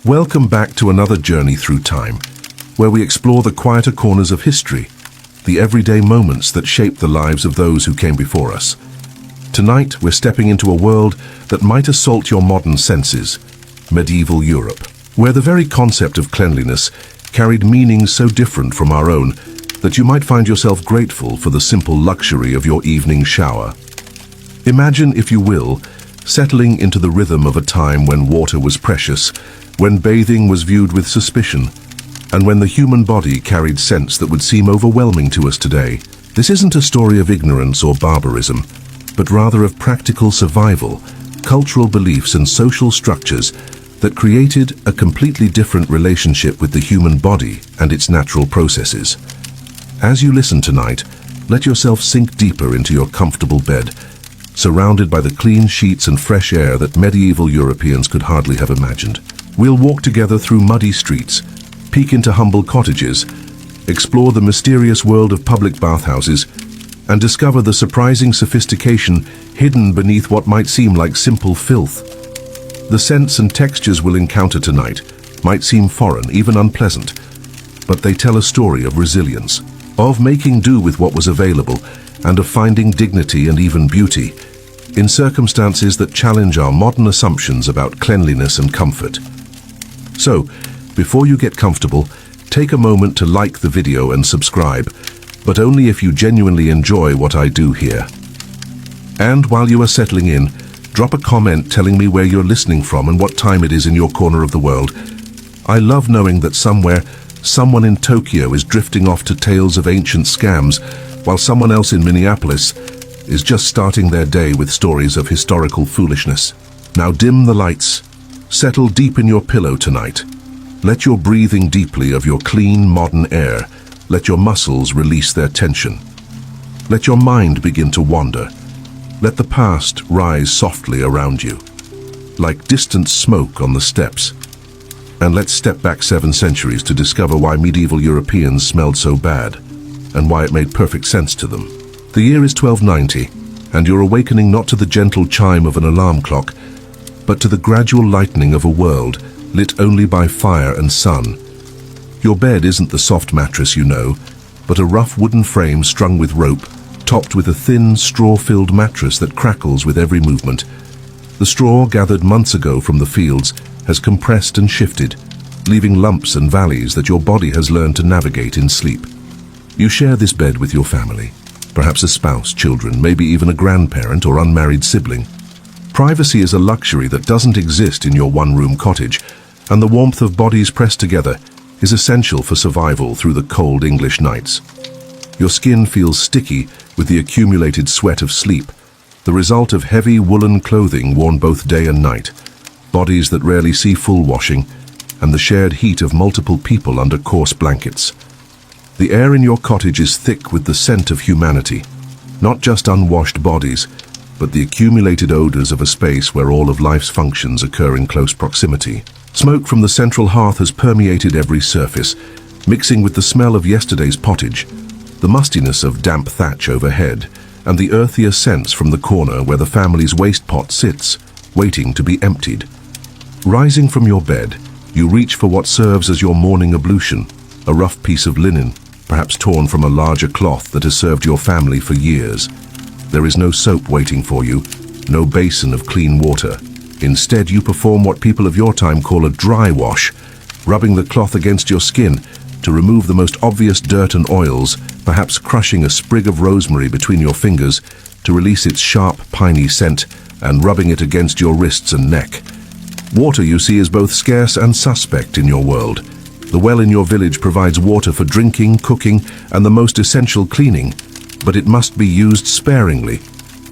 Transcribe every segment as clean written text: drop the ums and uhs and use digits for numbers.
Welcome back to another journey through time, where we explore the quieter corners of history, the everyday moments that shape the lives of those who came before us. Tonight, we're stepping into a world that might assault your modern senses, medieval Europe, where the very concept of cleanliness carried meanings so different from our own that you might find yourself grateful for the simple luxury of your evening shower. Imagine, if you will, settling into the rhythm of a time when water was precious, when bathing was viewed with suspicion, and when the human body carried scents that would seem overwhelming to us today. This isn't a story of ignorance or barbarism, but rather of practical survival, cultural beliefs and social structures that created a completely different relationship with the human body and its natural processes. As you listen tonight, let yourself sink deeper into your comfortable bed, surrounded by the clean sheets and fresh air that medieval Europeans could hardly have imagined. We'll walk together through muddy streets, peek into humble cottages, explore the mysterious world of public bathhouses, and discover the surprising sophistication hidden beneath what might seem like simple filth. The scents and textures we'll encounter tonight might seem foreign, even unpleasant, but they tell a story of resilience, of making do with what was available, and of finding dignity and even beauty in circumstances that challenge our modern assumptions about cleanliness and comfort. So, before you get comfortable, take a moment to like the video and subscribe, but only if you genuinely enjoy what I do here. And while you are settling in, drop a comment telling me where you're listening from and what time it is in your corner of the world. I love knowing that somewhere, someone in Tokyo is drifting off to tales of ancient scams, while someone else in Minneapolis is just starting their day with stories of historical foolishness. Now dim the lights. Settle deep in your pillow tonight. Let your breathing deeply of your clean, modern air. Let your muscles release their tension. Let your mind begin to wander. Let the past rise softly around you, like distant smoke on the steps. And let's step back 7 centuries to discover why medieval Europeans smelled so bad, and why it made perfect sense to them. The year is 1290, and you're awakening not to the gentle chime of an alarm clock, but to the gradual lightening of a world lit only by fire and sun. Your bed isn't the soft mattress you know, but a rough wooden frame strung with rope, topped with a thin, straw-filled mattress that crackles with every movement. The straw, gathered months ago from the fields, has compressed and shifted, leaving lumps and valleys that your body has learned to navigate in sleep. You share this bed with your family, perhaps a spouse, children, maybe even a grandparent or unmarried sibling. Privacy is a luxury that doesn't exist in your one-room cottage, and the warmth of bodies pressed together is essential for survival through the cold English nights. Your skin feels sticky with the accumulated sweat of sleep, the result of heavy woolen clothing worn both day and night, bodies that rarely see full washing, and the shared heat of multiple people under coarse blankets. The air in your cottage is thick with the scent of humanity, not just unwashed bodies, but the accumulated odors of a space where all of life's functions occur in close proximity. Smoke from the central hearth has permeated every surface, mixing with the smell of yesterday's pottage, the mustiness of damp thatch overhead, and the earthier scents from the corner where the family's waste pot sits, waiting to be emptied. Rising from your bed, you reach for what serves as your morning ablution, a rough piece of linen, perhaps torn from a larger cloth that has served your family for years. There is no soap waiting for you, no basin of clean water. Instead, you perform what people of your time call a dry wash, rubbing the cloth against your skin to remove the most obvious dirt and oils, perhaps crushing a sprig of rosemary between your fingers to release its sharp, piney scent, and rubbing it against your wrists and neck. Water, you see, is both scarce and suspect in your world. The well in your village provides water for drinking, cooking, and the most essential cleaning, but it must be used sparingly.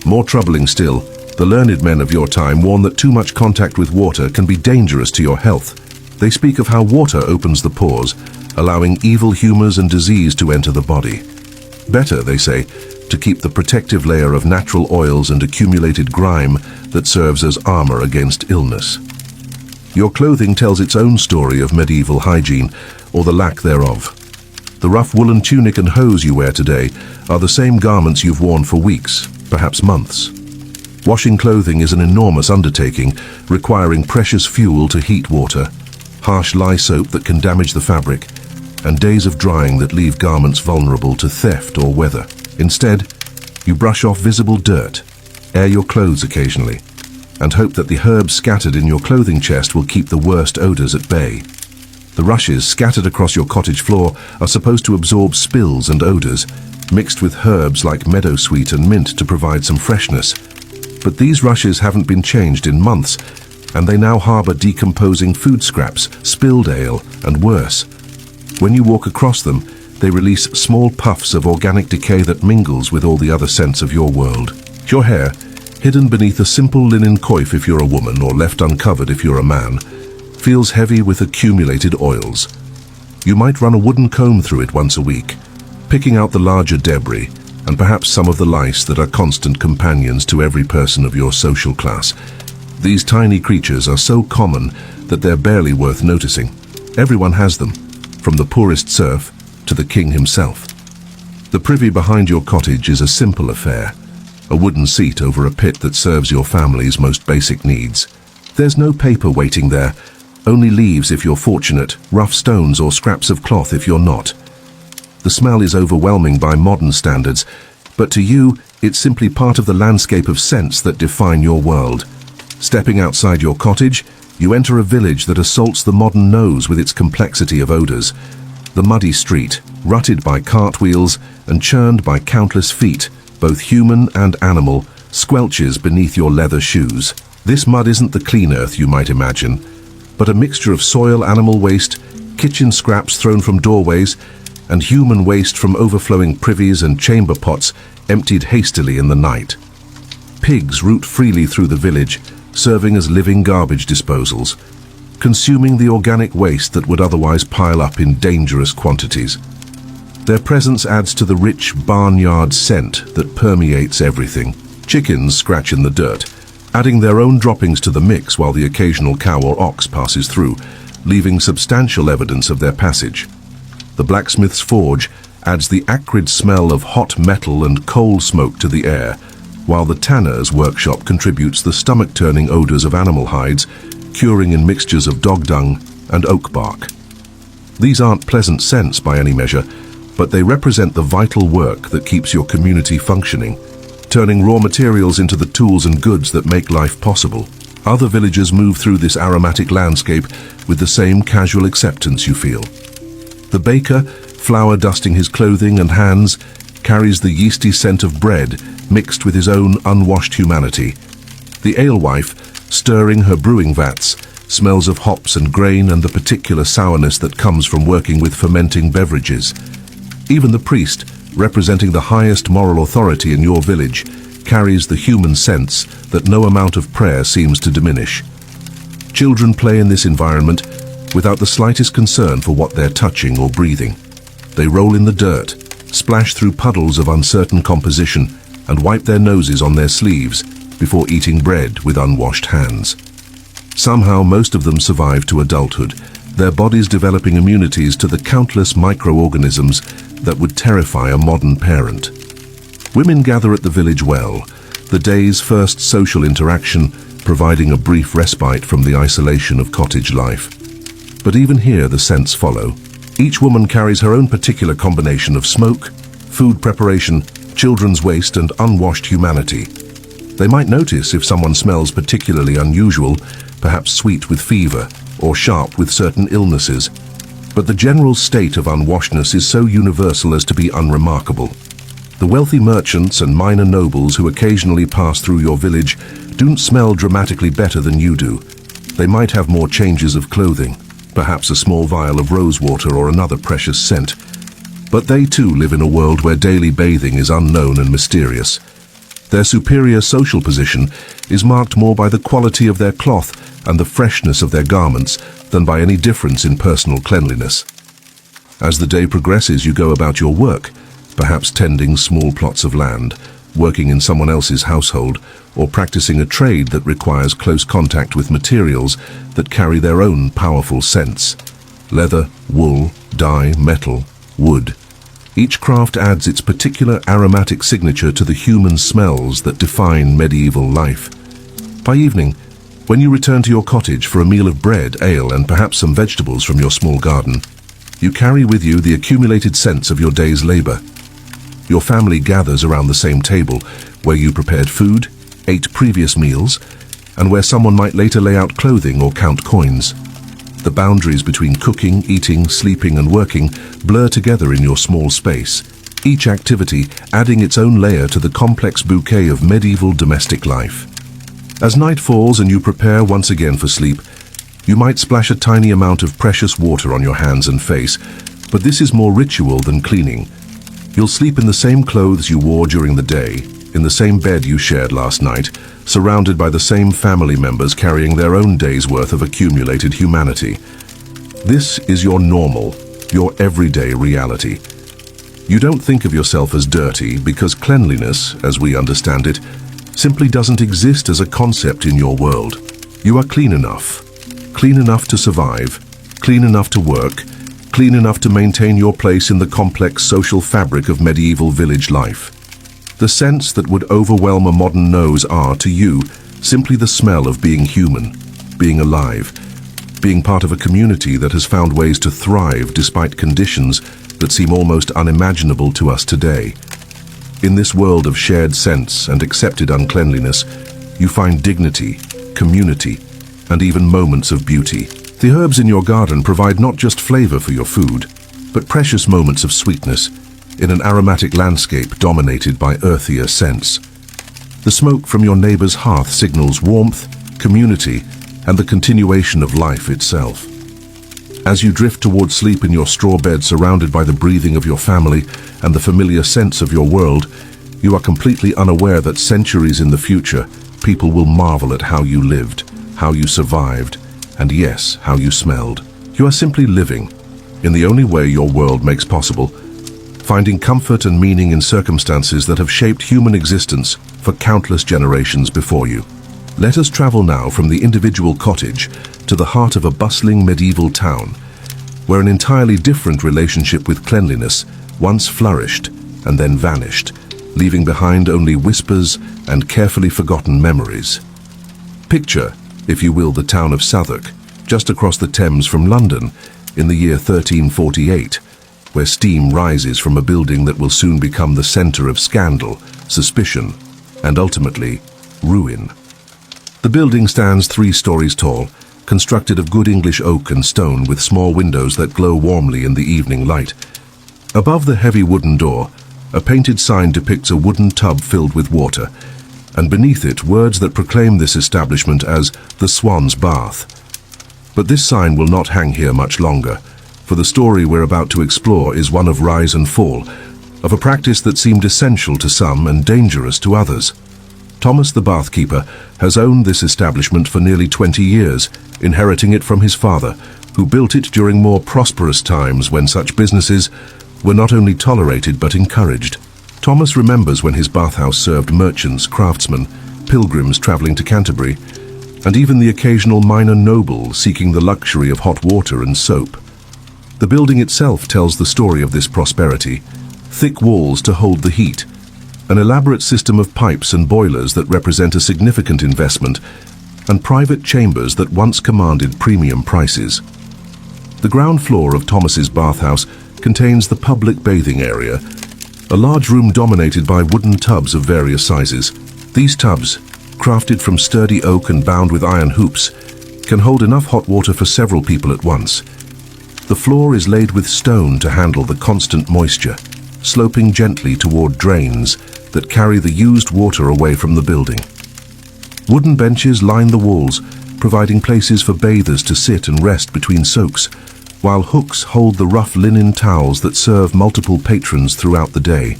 More troubling still, the learned men of your time warn that too much contact with water can be dangerous to your health. They speak of how water opens the pores, allowing evil humors and disease to enter the body. Better, they say, to keep the protective layer of natural oils and accumulated grime that serves as armor against illness. Your clothing tells its own story of medieval hygiene, or the lack thereof. The rough woolen tunic and hose you wear today are the same garments you've worn for weeks, perhaps months. Washing clothing is an enormous undertaking, requiring precious fuel to heat water. harsh lye soap that can damage the fabric, and days of drying that leave garments vulnerable to theft or weather. Instead, you brush off visible dirt, air your clothes occasionally, and hope that the herbs scattered in your clothing chest will keep the worst odors at bay. The rushes scattered across your cottage floor are supposed to absorb spills and odors, mixed with herbs like meadowsweet and mint to provide some freshness. But these rushes haven't been changed in months, and they now harbor decomposing food scraps, spilled ale, and worse. When you walk across them, they release small puffs of organic decay that mingles with all the other scents of your world. Your hair, hidden beneath a simple linen coif if you're a woman or left uncovered if you're a man, feels heavy with accumulated oils. You might run a wooden comb through it once a week, picking out the larger debris and perhaps some of the lice that are constant companions to every person of your social class. These tiny creatures are so common that they're barely worth noticing. Everyone has them, from the poorest serf to the king himself. The privy behind your cottage is a simple affair, a wooden seat over a pit that serves your family's most basic needs. There's no paper waiting there, only leaves if you're fortunate, rough stones or scraps of cloth if you're not. The smell is overwhelming by modern standards, but to you, it's simply part of the landscape of scents that define your world. Stepping outside your cottage, you enter a village that assaults the modern nose with its complexity of odors. The muddy street, rutted by cartwheels and churned by countless feet, both human and animal, squelches beneath your leather shoes. This mud isn't the clean earth you might imagine, but a mixture of soil, animal waste, kitchen scraps thrown from doorways, and human waste from overflowing privies and chamber pots emptied hastily in the night. Pigs root freely through the village, serving as living garbage disposals, consuming the organic waste that would otherwise pile up in dangerous quantities. Their presence adds to the rich barnyard scent that permeates everything. Chickens scratch in the dirt, adding their own droppings to the mix while the occasional cow or ox passes through, leaving substantial evidence of their passage. The blacksmith's forge adds the acrid smell of hot metal and coal smoke to the air, while the tanner's workshop contributes the stomach-turning odors of animal hides, curing in mixtures of dog dung and oak bark. These aren't pleasant scents by any measure, but they represent the vital work that keeps your community functioning, turning raw materials into the tools and goods that make life possible. Other villagers move through this aromatic landscape with the same casual acceptance you feel. The baker, flour dusting his clothing and hands, carries the yeasty scent of bread mixed with his own unwashed humanity. The alewife, stirring her brewing vats, smells of hops and grain and the particular sourness that comes from working with fermenting beverages. Even the priest, representing the highest moral authority in your village, carries the human sense that no amount of prayer seems to diminish. Children play in this environment without the slightest concern for what they're touching or breathing. They roll in the dirt, splash through puddles of uncertain composition, and wipe their noses on their sleeves before eating bread with unwashed hands. Somehow most of them survive to adulthood, their bodies developing immunities to the countless microorganisms that would terrify a modern parent. Women gather at the village well, the day's first social interaction providing a brief respite from the isolation of cottage life. But even here the scents follow. Each woman carries her own particular combination of smoke, food preparation, children's waste, and unwashed humanity. They might notice if someone smells particularly unusual, perhaps sweet with fever, or sharp with certain illnesses. But the general state of unwashedness is so universal as to be unremarkable. The wealthy merchants and minor nobles who occasionally pass through your village don't smell dramatically better than you do. They might have more changes of clothing, perhaps a small vial of rosewater or another precious scent. But they too live in a world where daily bathing is unknown and mysterious. Their superior social position is marked more by the quality of their cloth and the freshness of their garments than by any difference in personal cleanliness. As the day progresses, you go about your work, perhaps tending small plots of land, working in someone else's household, or practicing a trade that requires close contact with materials that carry their own powerful scents. Leather, wool, dye, metal, wood. Each craft adds its particular aromatic signature to the human smells that define medieval life. By evening, When you return to your cottage for a meal of bread, ale, and perhaps some vegetables from your small garden, you carry with you the accumulated sense of your day's labor. Your family gathers around the same table, where you prepared food, ate previous meals, and where someone might later lay out clothing or count coins. The boundaries between cooking, eating, sleeping, and working blur together in your small space, each activity adding its own layer to the complex bouquet of medieval domestic life. As night falls and you prepare once again for sleep, you might splash a tiny amount of precious water on your hands and face, but this is more ritual than cleaning. You'll sleep in the same clothes you wore during the day, in the same bed you shared last night, surrounded by the same family members carrying their own day's worth of accumulated humanity. This is your normal, your everyday reality. You don't think of yourself as dirty because cleanliness, as we understand it, simply doesn't exist as a concept in your world. You are clean enough to survive, clean enough to work, clean enough to maintain your place in the complex social fabric of medieval village life. The scents that would overwhelm a modern nose are, to you, simply the smell of being human, being alive, being part of a community that has found ways to thrive despite conditions that seem almost unimaginable to us today. In this world of shared scents and accepted uncleanliness, you find dignity, community, and even moments of beauty. The herbs in your garden provide not just flavor for your food, but precious moments of sweetness in an aromatic landscape dominated by earthier scents. The smoke from your neighbor's hearth signals warmth, community, and the continuation of life itself. As you drift towards sleep in your straw bed surrounded by the breathing of your family and the familiar scents of your world, you are completely unaware that centuries in the future, people will marvel at how you lived, how you survived, and yes, how you smelled. You are simply living, in the only way your world makes possible, finding comfort and meaning in circumstances that have shaped human existence for countless generations before you. Let us travel now from the individual cottage to the heart of a bustling medieval town, where an entirely different relationship with cleanliness once flourished and then vanished, leaving behind only whispers and carefully forgotten memories. Picture, if you will, the town of Southwark, just across the Thames from London, in the year 1348, where steam rises from a building that will soon become the center of scandal, suspicion, and ultimately, ruin. The building stands 3 stories tall, constructed of good English oak and stone with small windows that glow warmly in the evening light. Above the heavy wooden door, a painted sign depicts a wooden tub filled with water, and beneath it words that proclaim this establishment as the Swan's Bath. But this sign will not hang here much longer, for the story we're about to explore is one of rise and fall, of a practice that seemed essential to some and dangerous to others. Thomas the bathkeeper has owned this establishment for nearly 20 years, inheriting it from his father, who built it during more prosperous times when such businesses were not only tolerated but encouraged. Thomas remembers when his bathhouse served merchants, craftsmen, pilgrims traveling to Canterbury, and even the occasional minor noble seeking the luxury of hot water and soap. The building itself tells the story of this prosperity: thick walls to hold the heat, an elaborate system of pipes and boilers that represent a significant investment, and private chambers that once commanded premium prices. The ground floor of Thomas's bathhouse contains the public bathing area, a large room dominated by wooden tubs of various sizes. These tubs, crafted from sturdy oak and bound with iron hoops, can hold enough hot water for several people at once. The floor is laid with stone to handle the constant moisture, sloping gently toward drains that carry the used water away from the building. Wooden benches line the walls, providing places for bathers to sit and rest between soaks, while hooks hold the rough linen towels that serve multiple patrons throughout the day.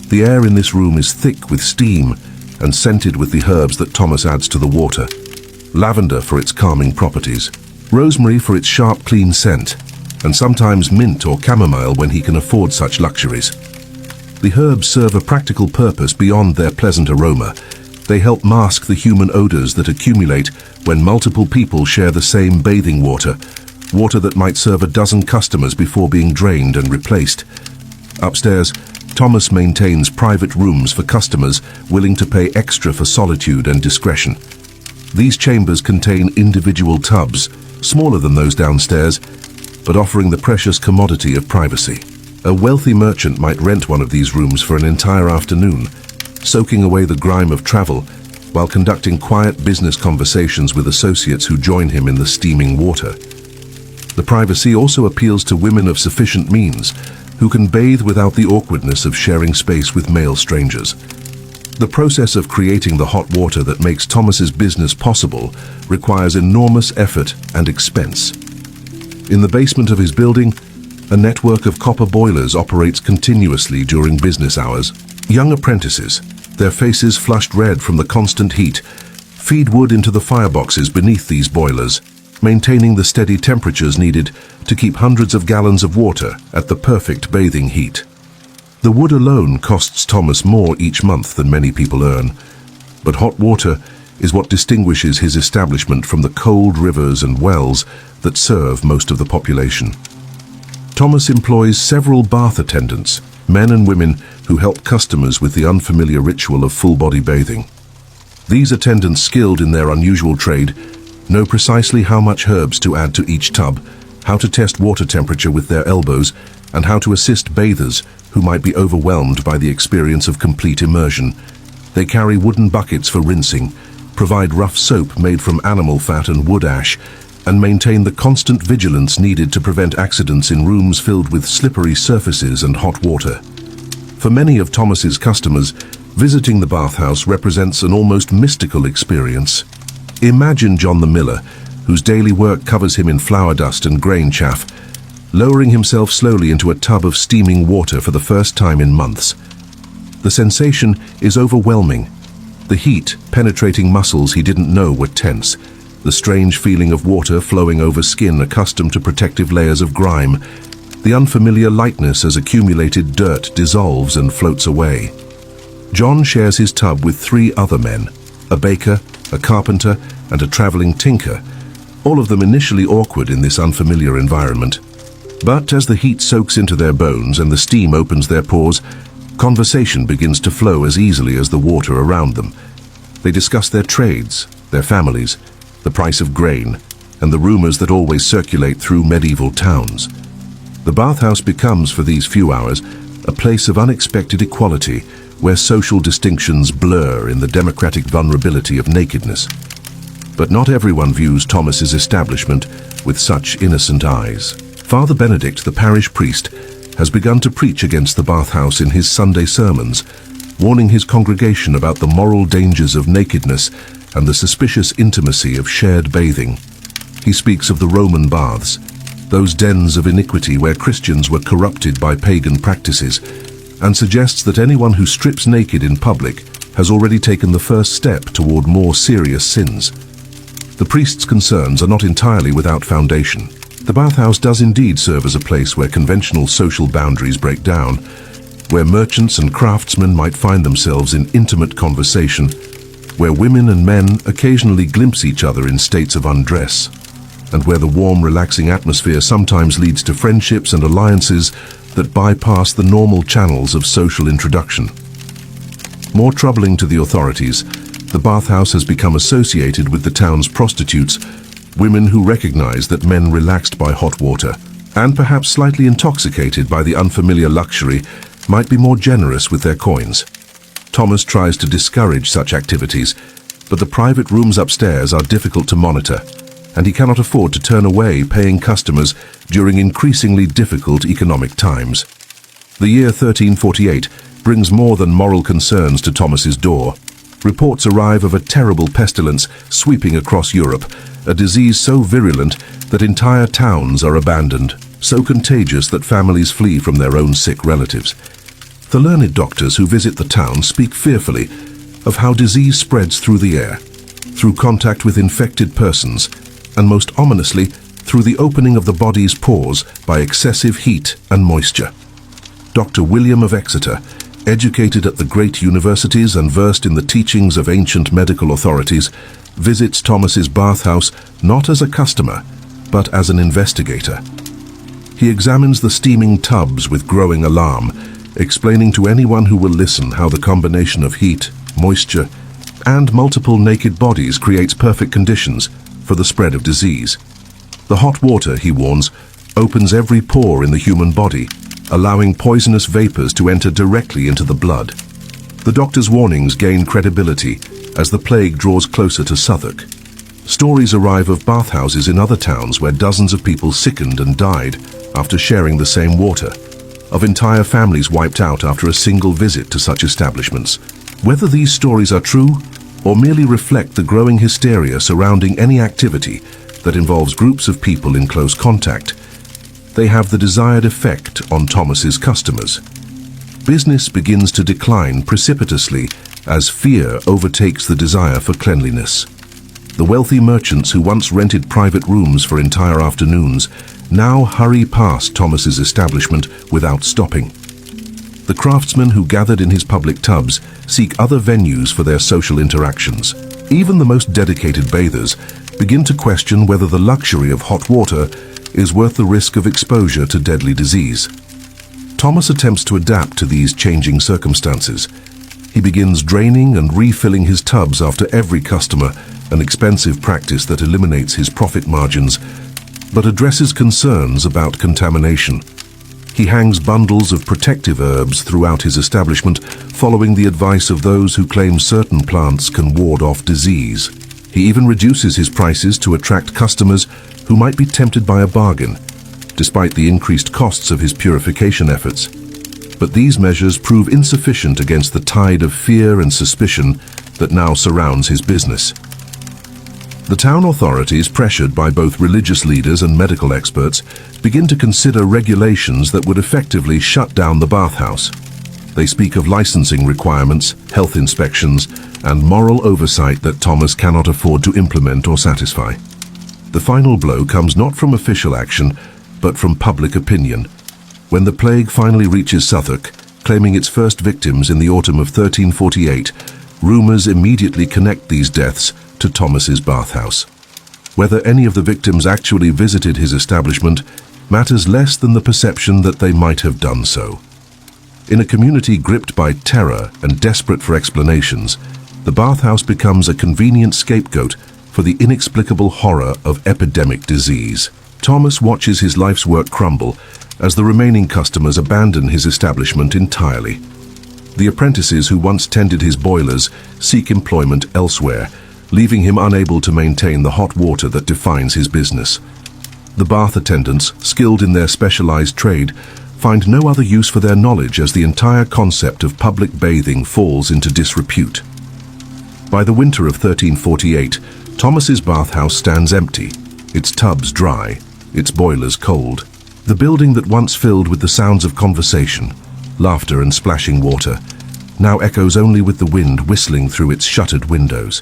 The air in this room is thick with steam and scented with the herbs that Thomas adds to the water. Lavender for its calming properties, rosemary for its sharp, clean scent, and sometimes mint or chamomile when he can afford such luxuries. The herbs serve a practical purpose beyond their pleasant aroma. They help mask the human odors that accumulate when multiple people share the same bathing water, water that might serve a dozen customers before being drained and replaced. Upstairs, Thomas maintains private rooms for customers willing to pay extra for solitude and discretion. These chambers contain individual tubs, smaller than those downstairs, but offering the precious commodity of privacy. A wealthy merchant might rent one of these rooms for an entire afternoon, soaking away the grime of travel while conducting quiet business conversations with associates who join him in the steaming water. The privacy also appeals to women of sufficient means who can bathe without the awkwardness of sharing space with male strangers. The process of creating the hot water that makes Thomas's business possible requires enormous effort and expense. In the basement of his building, a network of copper boilers operates continuously during business hours. Young apprentices, their faces flushed red from the constant heat, feed wood into the fireboxes beneath these boilers, maintaining the steady temperatures needed to keep hundreds of gallons of water at the perfect bathing heat. The wood alone costs Thomas more each month than many people earn, but hot water is what distinguishes his establishment from the cold rivers and wells that serve most of the population. Thomas employs several bath attendants, men and women who help customers with the unfamiliar ritual of full-body bathing. These attendants, skilled in their unusual trade, know precisely how much herbs to add to each tub, how to test water temperature with their elbows, and how to assist bathers who might be overwhelmed by the experience of complete immersion. They carry wooden buckets for rinsing, provide rough soap made from animal fat and wood ash, and maintain the constant vigilance needed to prevent accidents in rooms filled with slippery surfaces and hot water. For many of Thomas's customers, visiting the bathhouse represents an almost mystical experience. Imagine John the Miller, whose daily work covers him in flour dust and grain chaff, lowering himself slowly into a tub of steaming water for the first time in months. The sensation is overwhelming. The heat penetrating muscles he didn't know were tense, the strange feeling of water flowing over skin accustomed to protective layers of grime, the unfamiliar lightness as accumulated dirt dissolves and floats away. John shares his tub with 3 other men, a baker, a carpenter, and a traveling tinker, all of them initially awkward in this unfamiliar environment. But as the heat soaks into their bones and the steam opens their pores, conversation begins to flow as easily as the water around them. They discuss their trades, their families, the price of grain, and the rumors that always circulate through medieval towns. The bathhouse becomes, for these few hours, a place of unexpected equality, where social distinctions blur in the democratic vulnerability of nakedness. But not everyone views Thomas's establishment with such innocent eyes. Father Benedict, the parish priest, has begun to preach against the bathhouse in his Sunday sermons, warning his congregation about the moral dangers of nakedness and the suspicious intimacy of shared bathing. He speaks of the Roman baths, those dens of iniquity where Christians were corrupted by pagan practices, and suggests that anyone who strips naked in public has already taken the first step toward more serious sins. The priest's concerns are not entirely without foundation. The bathhouse does indeed serve as a place where conventional social boundaries break down, where merchants and craftsmen might find themselves in intimate conversation, where women and men occasionally glimpse each other in states of undress, and where the warm, relaxing atmosphere sometimes leads to friendships and alliances that bypass the normal channels of social introduction. More troubling to the authorities, the bathhouse has become associated with the town's prostitutes, women who recognize that men relaxed by hot water, and perhaps slightly intoxicated by the unfamiliar luxury, might be more generous with their coins. Thomas tries to discourage such activities, but the private rooms upstairs are difficult to monitor, and he cannot afford to turn away paying customers during increasingly difficult economic times. The year 1348 brings more than moral concerns to Thomas's door. Reports arrive of a terrible pestilence sweeping across Europe, a disease so virulent that entire towns are abandoned, so contagious that families flee from their own sick relatives. The learned doctors who visit the town speak fearfully of how disease spreads through the air, through contact with infected persons, and most ominously, through the opening of the body's pores by excessive heat and moisture. Dr. William of Exeter, educated at the great universities and versed in the teachings of ancient medical authorities, visits Thomas's bathhouse not as a customer, but as an investigator. He examines the steaming tubs with growing alarm, explaining to anyone who will listen how the combination of heat, moisture, And multiple naked bodies creates perfect conditions for the spread of disease. The hot water, he warns, opens every pore in the human body, allowing poisonous vapors to enter directly into the blood. The doctor's warnings gain credibility as the plague draws closer to Southwark. Stories arrive of bathhouses in other towns where dozens of people sickened and died after sharing the same water, of entire families wiped out after a single visit to such establishments. Whether these stories are true or merely reflect the growing hysteria surrounding any activity that involves groups of people in close contact, they have the desired effect on Thomas's customers. Business begins to decline precipitously as fear overtakes the desire for cleanliness. The wealthy merchants who once rented private rooms for entire afternoons now hurry past Thomas's establishment without stopping. The craftsmen who gathered in his public tubs seek other venues for their social interactions. Even the most dedicated bathers begin to question whether the luxury of hot water is worth the risk of exposure to deadly disease. Thomas attempts to adapt to these changing circumstances. He begins draining and refilling his tubs after every customer, an expensive practice that eliminates his profit margins, but addresses concerns about contamination. He hangs bundles of protective herbs throughout his establishment, following the advice of those who claim certain plants can ward off disease. He even reduces his prices to attract customers who might be tempted by a bargain, despite the increased costs of his purification efforts. But these measures prove insufficient against the tide of fear and suspicion that now surrounds his business. The town authorities, pressured by both religious leaders and medical experts, begin to consider regulations that would effectively shut down the bathhouse. They speak of licensing requirements, health inspections, and moral oversight that Thomas cannot afford to implement or satisfy. The final blow comes not from official action, but from public opinion. When the plague finally reaches Southwark, claiming its first victims in the autumn of 1348, rumors immediately connect these deaths to Thomas's bathhouse. Whether any of the victims actually visited his establishment matters less than the perception that they might have done so. In a community gripped by terror and desperate for explanations, the bathhouse becomes a convenient scapegoat for the inexplicable horror of epidemic disease. Thomas watches his life's work crumble as the remaining customers abandon his establishment entirely. The apprentices who once tended his boilers seek employment elsewhere, leaving him unable to maintain the hot water that defines his business. The bath attendants, skilled in their specialized trade, find no other use for their knowledge as the entire concept of public bathing falls into disrepute. By the winter of 1348, Thomas's bathhouse stands empty, its tubs dry, its boilers cold. The building that once filled with the sounds of conversation, laughter and splashing water, now echoes only with the wind whistling through its shuttered windows.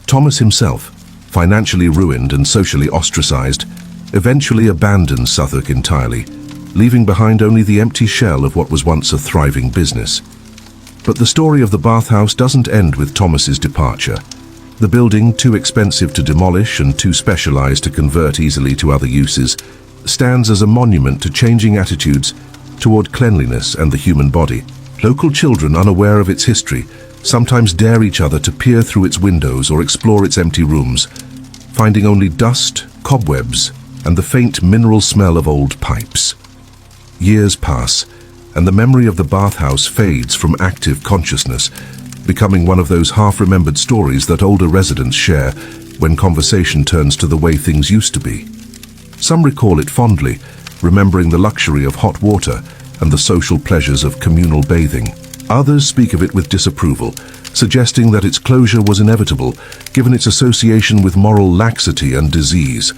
Thomas himself, financially ruined and socially ostracized, eventually abandons Southwark entirely, leaving behind only the empty shell of what was once a thriving business. But the story of the bathhouse doesn't end with Thomas's departure. The building, too expensive to demolish and too specialized to convert easily to other uses, stands as a monument to changing attitudes toward cleanliness and the human body. Local children unaware of its history sometimes dare each other to peer through its windows or explore its empty rooms, finding only dust, cobwebs, and the faint mineral smell of old pipes. Years pass, and the memory of the bathhouse fades from active consciousness, becoming one of those half-remembered stories that older residents share when conversation turns to the way things used to be. Some recall it fondly, remembering the luxury of hot water and the social pleasures of communal bathing. Others speak of it with disapproval, suggesting that its closure was inevitable, given its association with moral laxity and disease.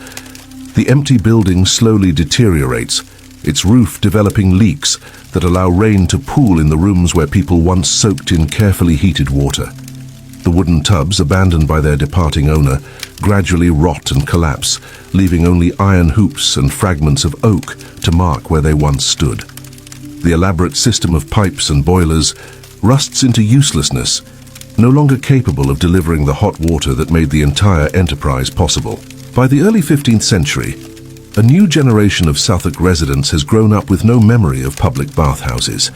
The empty building slowly deteriorates, its roof developing leaks that allow rain to pool in the rooms where people once soaked in carefully heated water. The wooden tubs, abandoned by their departing owner, gradually rot and collapse, leaving only iron hoops and fragments of oak to mark where they once stood. The elaborate system of pipes and boilers rusts into uselessness, no longer capable of delivering the hot water that made the entire enterprise possible. By the early 15th century, a new generation of Southwark residents has grown up with no memory of public bathhouses.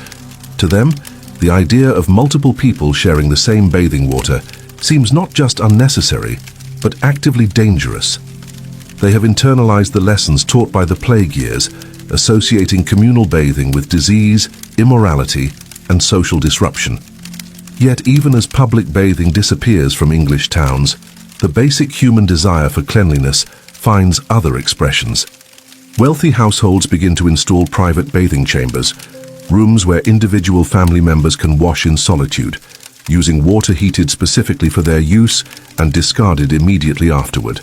To them, the idea of multiple people sharing the same bathing water seems not just unnecessary, but actively dangerous. They have internalized the lessons taught by the plague years, associating communal bathing with disease, immorality, and social disruption. Yet even as public bathing disappears from English towns, the basic human desire for cleanliness finds other expressions. Wealthy households begin to install private bathing chambers, rooms where individual family members can wash in solitude, using water heated specifically for their use and discarded immediately afterward.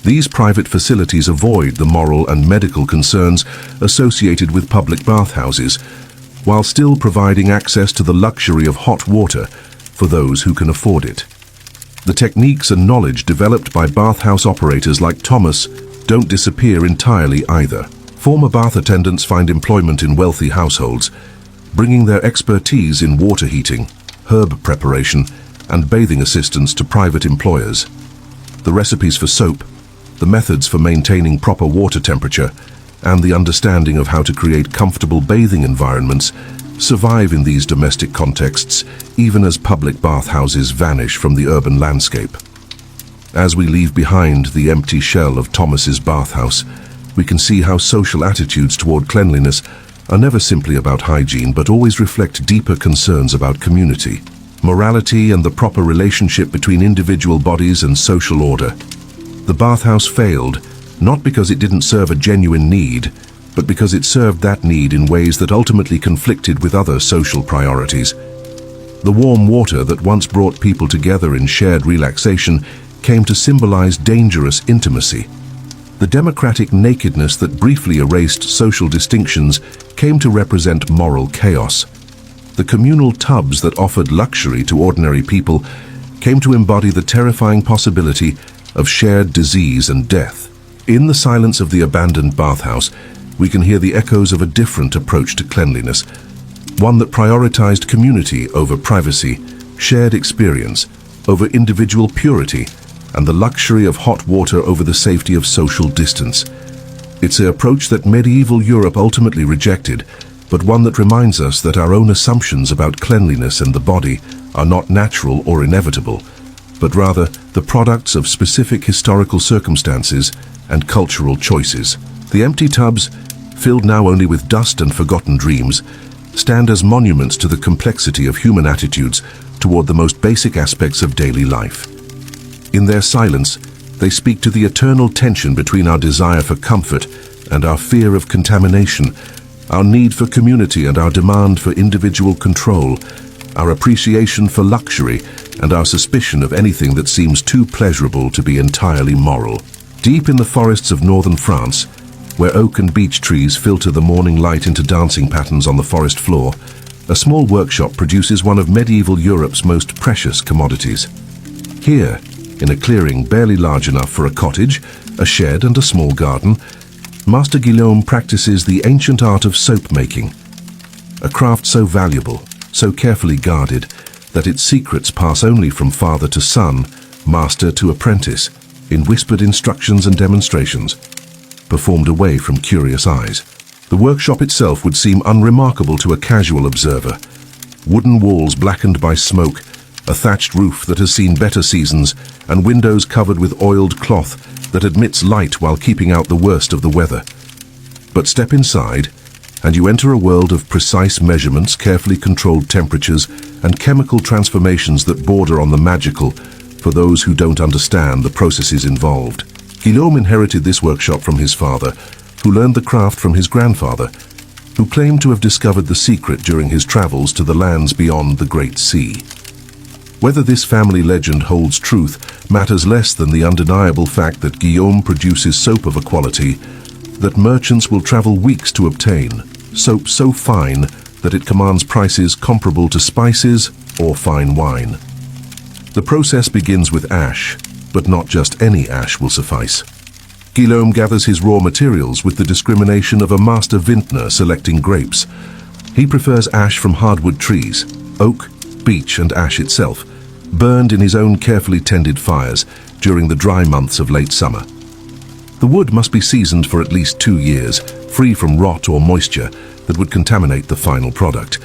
These private facilities avoid the moral and medical concerns associated with public bathhouses, while still providing access to the luxury of hot water for those who can afford it. The techniques and knowledge developed by bathhouse operators like Thomas don't disappear entirely either. Former bath attendants find employment in wealthy households, bringing their expertise in water heating, herb preparation, and bathing assistance to private employers. The recipes for soap, the methods for maintaining proper water temperature, and the understanding of how to create comfortable bathing environments survive in these domestic contexts, even as public bathhouses vanish from the urban landscape. As we leave behind the empty shell of Thomas's bathhouse, we can see how social attitudes toward cleanliness are never simply about hygiene, but always reflect deeper concerns about community, morality, and the proper relationship between individual bodies and social order. The bathhouse failed, not because it didn't serve a genuine need, but because it served that need in ways that ultimately conflicted with other social priorities. The warm water that once brought people together in shared relaxation came to symbolize dangerous intimacy. The democratic nakedness that briefly erased social distinctions came to represent moral chaos. The communal tubs that offered luxury to ordinary people came to embody the terrifying possibility of shared disease and death. In the silence of the abandoned bathhouse, we can hear the echoes of a different approach to cleanliness, one that prioritized community over privacy, shared experience over individual purity, and the luxury of hot water over the safety of social distance. It's an approach that medieval Europe ultimately rejected, but one that reminds us that our own assumptions about cleanliness and the body are not natural or inevitable, but rather the products of specific historical circumstances and cultural choices. The empty tubs, filled now only with dust and forgotten dreams, stand as monuments to the complexity of human attitudes toward the most basic aspects of daily life. In their silence, they speak to the eternal tension between our desire for comfort and our fear of contamination, our need for community and our demand for individual control, our appreciation for luxury and our suspicion of anything that seems too pleasurable to be entirely moral. Deep in the forests of northern France, where oak and beech trees filter the morning light into dancing patterns on the forest floor, a small workshop produces one of medieval Europe's most precious commodities. Here, in a clearing barely large enough for a cottage, a shed and a small garden, Master Guillaume practices the ancient art of soap making, a craft so valuable, so carefully guarded, that its secrets pass only from father to son, master to apprentice, in whispered instructions and demonstrations, performed away from curious eyes. The workshop itself would seem unremarkable to a casual observer. Wooden walls blackened by smoke, a thatched roof that has seen better seasons, and windows covered with oiled cloth that admits light while keeping out the worst of the weather. But step inside, and you enter a world of precise measurements, carefully controlled temperatures, and chemical transformations that border on the magical for those who don't understand the processes involved. Guillaume inherited this workshop from his father, who learned the craft from his grandfather, who claimed to have discovered the secret during his travels to the lands beyond the Great Sea. Whether this family legend holds truth matters less than the undeniable fact that Guillaume produces soap of a quality that merchants will travel weeks to obtain, soap so fine that it commands prices comparable to spices or fine wine. The process begins with ash, but not just any ash will suffice. Guillaume gathers his raw materials with the discrimination of a master vintner selecting grapes. He prefers ash from hardwood trees, oak, beech and ash itself, burned in his own carefully tended fires during the dry months of late summer. The wood must be seasoned for at least 2 years, free from rot or moisture that would contaminate the final product.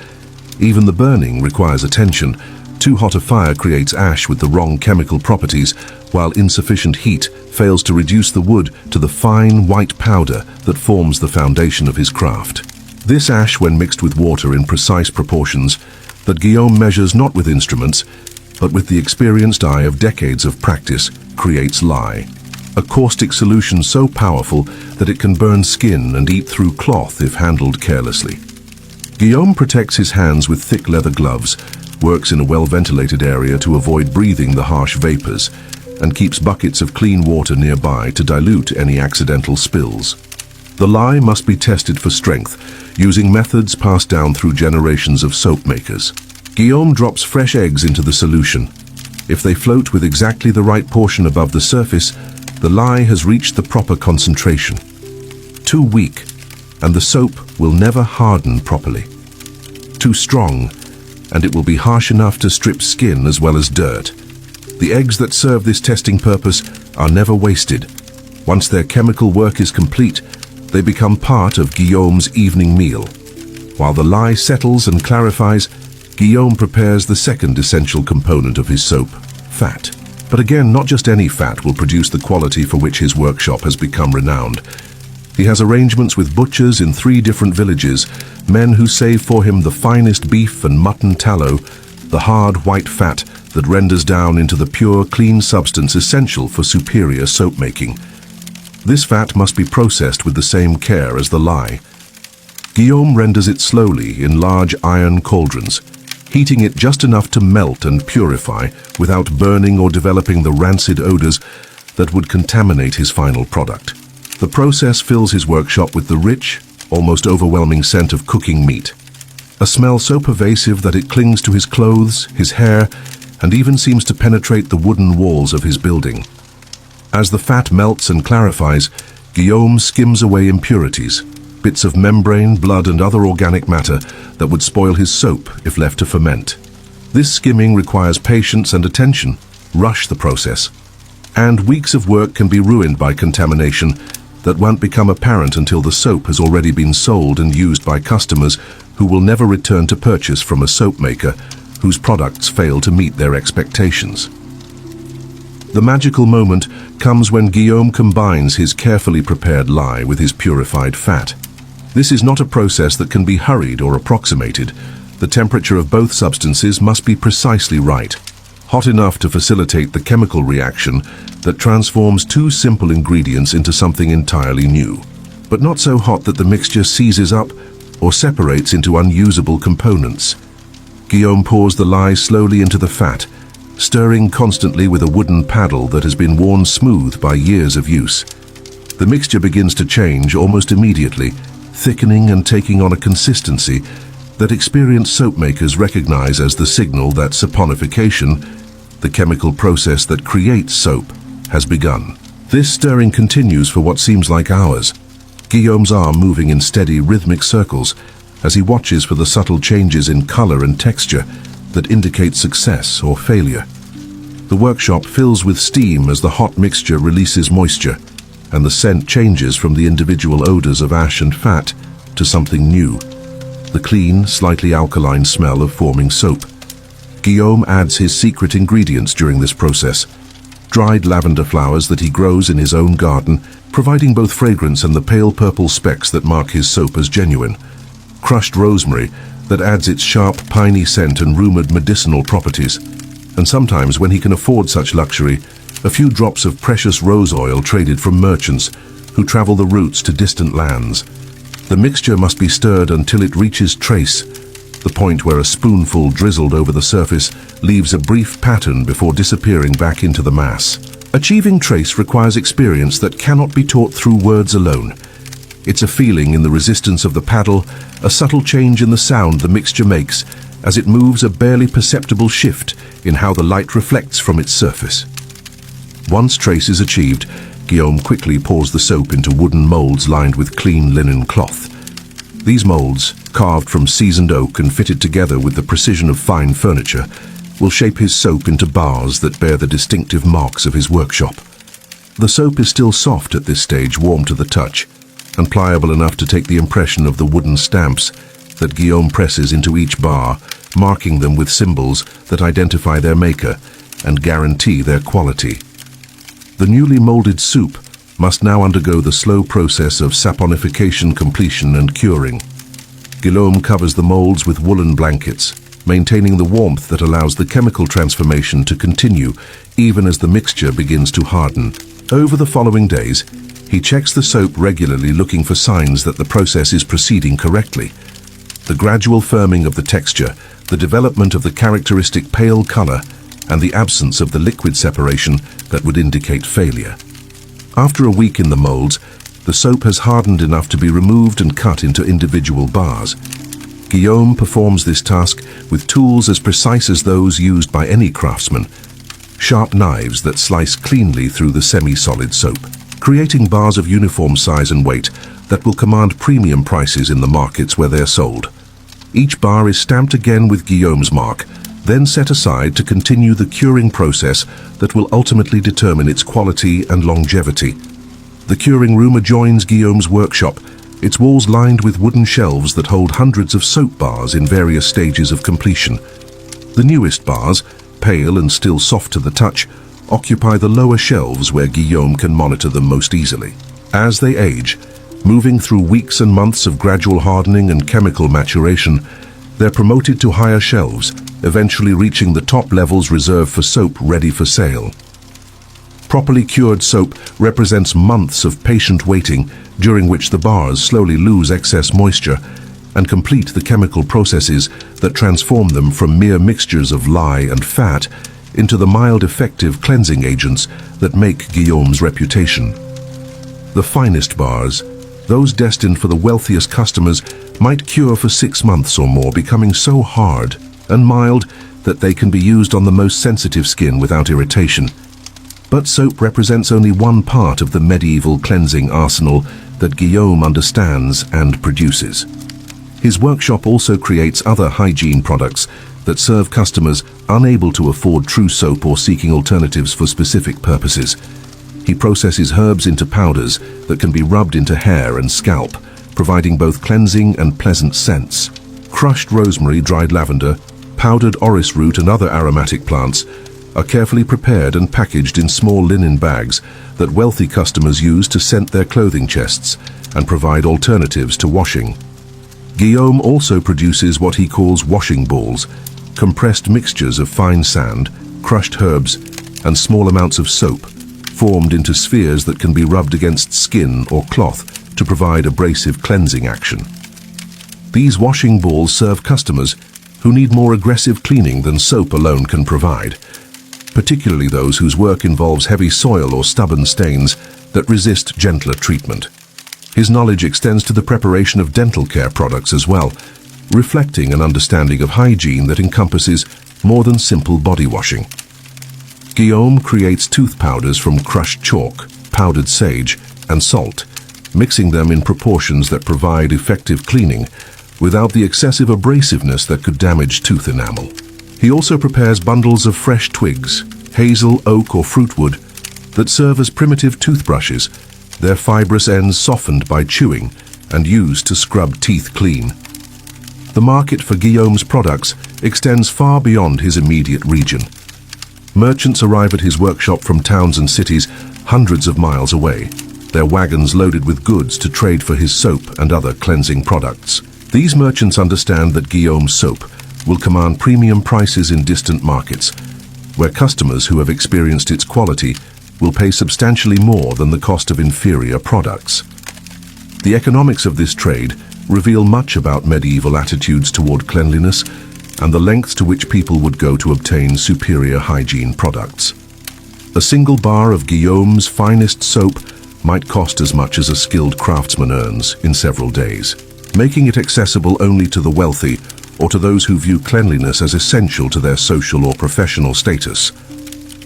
Even the burning requires attention, Too hot a fire creates ash with the wrong chemical properties, while insufficient heat fails to reduce the wood to the fine white powder that forms the foundation of his craft. This ash, when mixed with water in precise proportions, that Guillaume measures not with instruments, but with the experienced eye of decades of practice, creates lye. A caustic solution so powerful that it can burn skin and eat through cloth if handled carelessly. Guillaume protects his hands with thick leather gloves, works in a well-ventilated area to avoid breathing the harsh vapors, and keeps buckets of clean water nearby to dilute any accidental spills. The lye must be tested for strength, using methods passed down through generations of soap makers. Guillaume drops fresh eggs into the solution. If they float with exactly the right portion above the surface, the lye has reached the proper concentration. Too weak, and the soap will never harden properly. Too strong, and it will be harsh enough to strip skin as well as dirt. The eggs that serve this testing purpose are never wasted. Once their chemical work is complete, they become part of Guillaume's evening meal. While the lye settles and clarifies, Guillaume prepares the second essential component of his soap, fat. But again, not just any fat will produce the quality for which his workshop has become renowned. He has arrangements with butchers in 3 different villages, men who save for him the finest beef and mutton tallow, the hard white fat that renders down into the pure, clean substance essential for superior soap making. This fat must be processed with the same care as the lye. Guillaume renders it slowly in large iron cauldrons, heating it just enough to melt and purify without burning or developing the rancid odors that would contaminate his final product. The process fills his workshop with the rich, almost overwhelming scent of cooking meat. A smell so pervasive that it clings to his clothes, his hair, and even seems to penetrate the wooden walls of his building. As the fat melts and clarifies, Guillaume skims away impurities, bits of membrane, blood, and other organic matter that would spoil his soap if left to ferment. This skimming requires patience and attention. Rush the process. And weeks of work can be ruined by contamination that won't become apparent until the soap has already been sold and used by customers who will never return to purchase from a soap maker whose products fail to meet their expectations. The magical moment comes when Guillaume combines his carefully prepared lye with his purified fat. This is not a process that can be hurried or approximated. The temperature of both substances must be precisely right, hot enough to facilitate the chemical reaction that transforms 2 simple ingredients into something entirely new, but not so hot that the mixture seizes up or separates into unusable components. Guillaume pours the lye slowly into the fat, stirring constantly with a wooden paddle that has been worn smooth by years of use. The mixture begins to change almost immediately, thickening and taking on a consistency that experienced soap makers recognize as the signal that saponification, the chemical process that creates soap, has begun. This stirring continues for what seems like hours, Guillaume's arm moving in steady, rhythmic circles as he watches for the subtle changes in color and texture that indicate success or failure. The workshop fills with steam as the hot mixture releases moisture, and the scent changes from the individual odors of ash and fat to something new, the clean, slightly alkaline smell of forming soap. Guillaume adds his secret ingredients during this process, dried lavender flowers that he grows in his own garden, providing both fragrance and the pale purple specks that mark his soap as genuine, crushed rosemary that adds its sharp, piney scent and rumored medicinal properties, and sometimes, when he can afford such luxury, a few drops of precious rose oil traded from merchants who travel the routes to distant lands. The mixture must be stirred until it reaches trace, the point where a spoonful drizzled over the surface leaves a brief pattern before disappearing back into the mass. Achieving trace requires experience that cannot be taught through words alone. It's a feeling in the resistance of the paddle, a subtle change in the sound the mixture makes as it moves, a barely perceptible shift in how the light reflects from its surface. Once trace is achieved, Guillaume quickly pours the soap into wooden molds lined with clean linen cloth. These molds, carved from seasoned oak and fitted together with the precision of fine furniture, will shape his soap into bars that bear the distinctive marks of his workshop. The soap is still soft at this stage, warm to the touch, and pliable enough to take the impression of the wooden stamps that Guillaume presses into each bar, marking them with symbols that identify their maker and guarantee their quality. The newly molded soup must now undergo the slow process of saponification, completion, and curing. Guillaume covers the molds with woolen blankets, maintaining the warmth that allows the chemical transformation to continue even as the mixture begins to harden. Over the following days, he checks the soap regularly, looking for signs that the process is proceeding correctly. The gradual firming of the texture, the development of the characteristic pale color, and the absence of the liquid separation that would indicate failure. After a week in the molds, the soap has hardened enough to be removed and cut into individual bars. Guillaume performs this task with tools as precise as those used by any craftsman, sharp knives that slice cleanly through the semi-solid soap, creating bars of uniform size and weight that will command premium prices in the markets where they are sold. Each bar is stamped again with Guillaume's mark, then set aside to continue the curing process that will ultimately determine its quality and longevity. The curing room adjoins Guillaume's workshop, its walls lined with wooden shelves that hold hundreds of soap bars in various stages of completion. The newest bars, pale and still soft to the touch, occupy the lower shelves where Guillaume can monitor them most easily. As they age, moving through weeks and months of gradual hardening and chemical maturation, they're promoted to higher shelves, eventually reaching the top levels reserved for soap ready for sale. Properly cured soap represents months of patient waiting, during which the bars slowly lose excess moisture and complete the chemical processes that transform them from mere mixtures of lye and fat into the mild, effective cleansing agents that make Guillaume's reputation. The finest bars, those destined for the wealthiest customers, might cure for 6 months or more, becoming so hard and mild that they can be used on the most sensitive skin without irritation. But soap represents only one part of the medieval cleansing arsenal that Guillaume understands and produces. His workshop also creates other hygiene products that serve customers unable to afford true soap or seeking alternatives for specific purposes. He processes herbs into powders that can be rubbed into hair and scalp, providing both cleansing and pleasant scents. Crushed rosemary, dried lavender, powdered orris root and other aromatic plants are carefully prepared and packaged in small linen bags that wealthy customers use to scent their clothing chests and provide alternatives to washing. Guillaume also produces what he calls washing balls, compressed mixtures of fine sand, crushed herbs, and small amounts of soap, formed into spheres that can be rubbed against skin or cloth to provide abrasive cleansing action. These washing balls serve customers who need more aggressive cleaning than soap alone can provide, particularly those whose work involves heavy soil or stubborn stains that resist gentler treatment. His knowledge extends to the preparation of dental care products as well, reflecting an understanding of hygiene that encompasses more than simple body washing. Guillaume creates tooth powders from crushed chalk, powdered sage, and salt, mixing them in proportions that provide effective cleaning without the excessive abrasiveness that could damage tooth enamel. He also prepares bundles of fresh twigs, hazel, oak, or fruit wood that serve as primitive toothbrushes, their fibrous ends softened by chewing and used to scrub teeth clean. The market for Guillaume's products extends far beyond his immediate region. Merchants arrive at his workshop from towns and cities hundreds of miles away, their wagons loaded with goods to trade for his soap and other cleansing products. These merchants understand that Guillaume's soap will command premium prices in distant markets, where customers who have experienced its quality will pay substantially more than the cost of inferior products. The economics of this trade reveal much about medieval attitudes toward cleanliness and the lengths to which people would go to obtain superior hygiene products. A single bar of Guillaume's finest soap might cost as much as a skilled craftsman earns in several days, making it accessible only to the wealthy or to those who view cleanliness as essential to their social or professional status.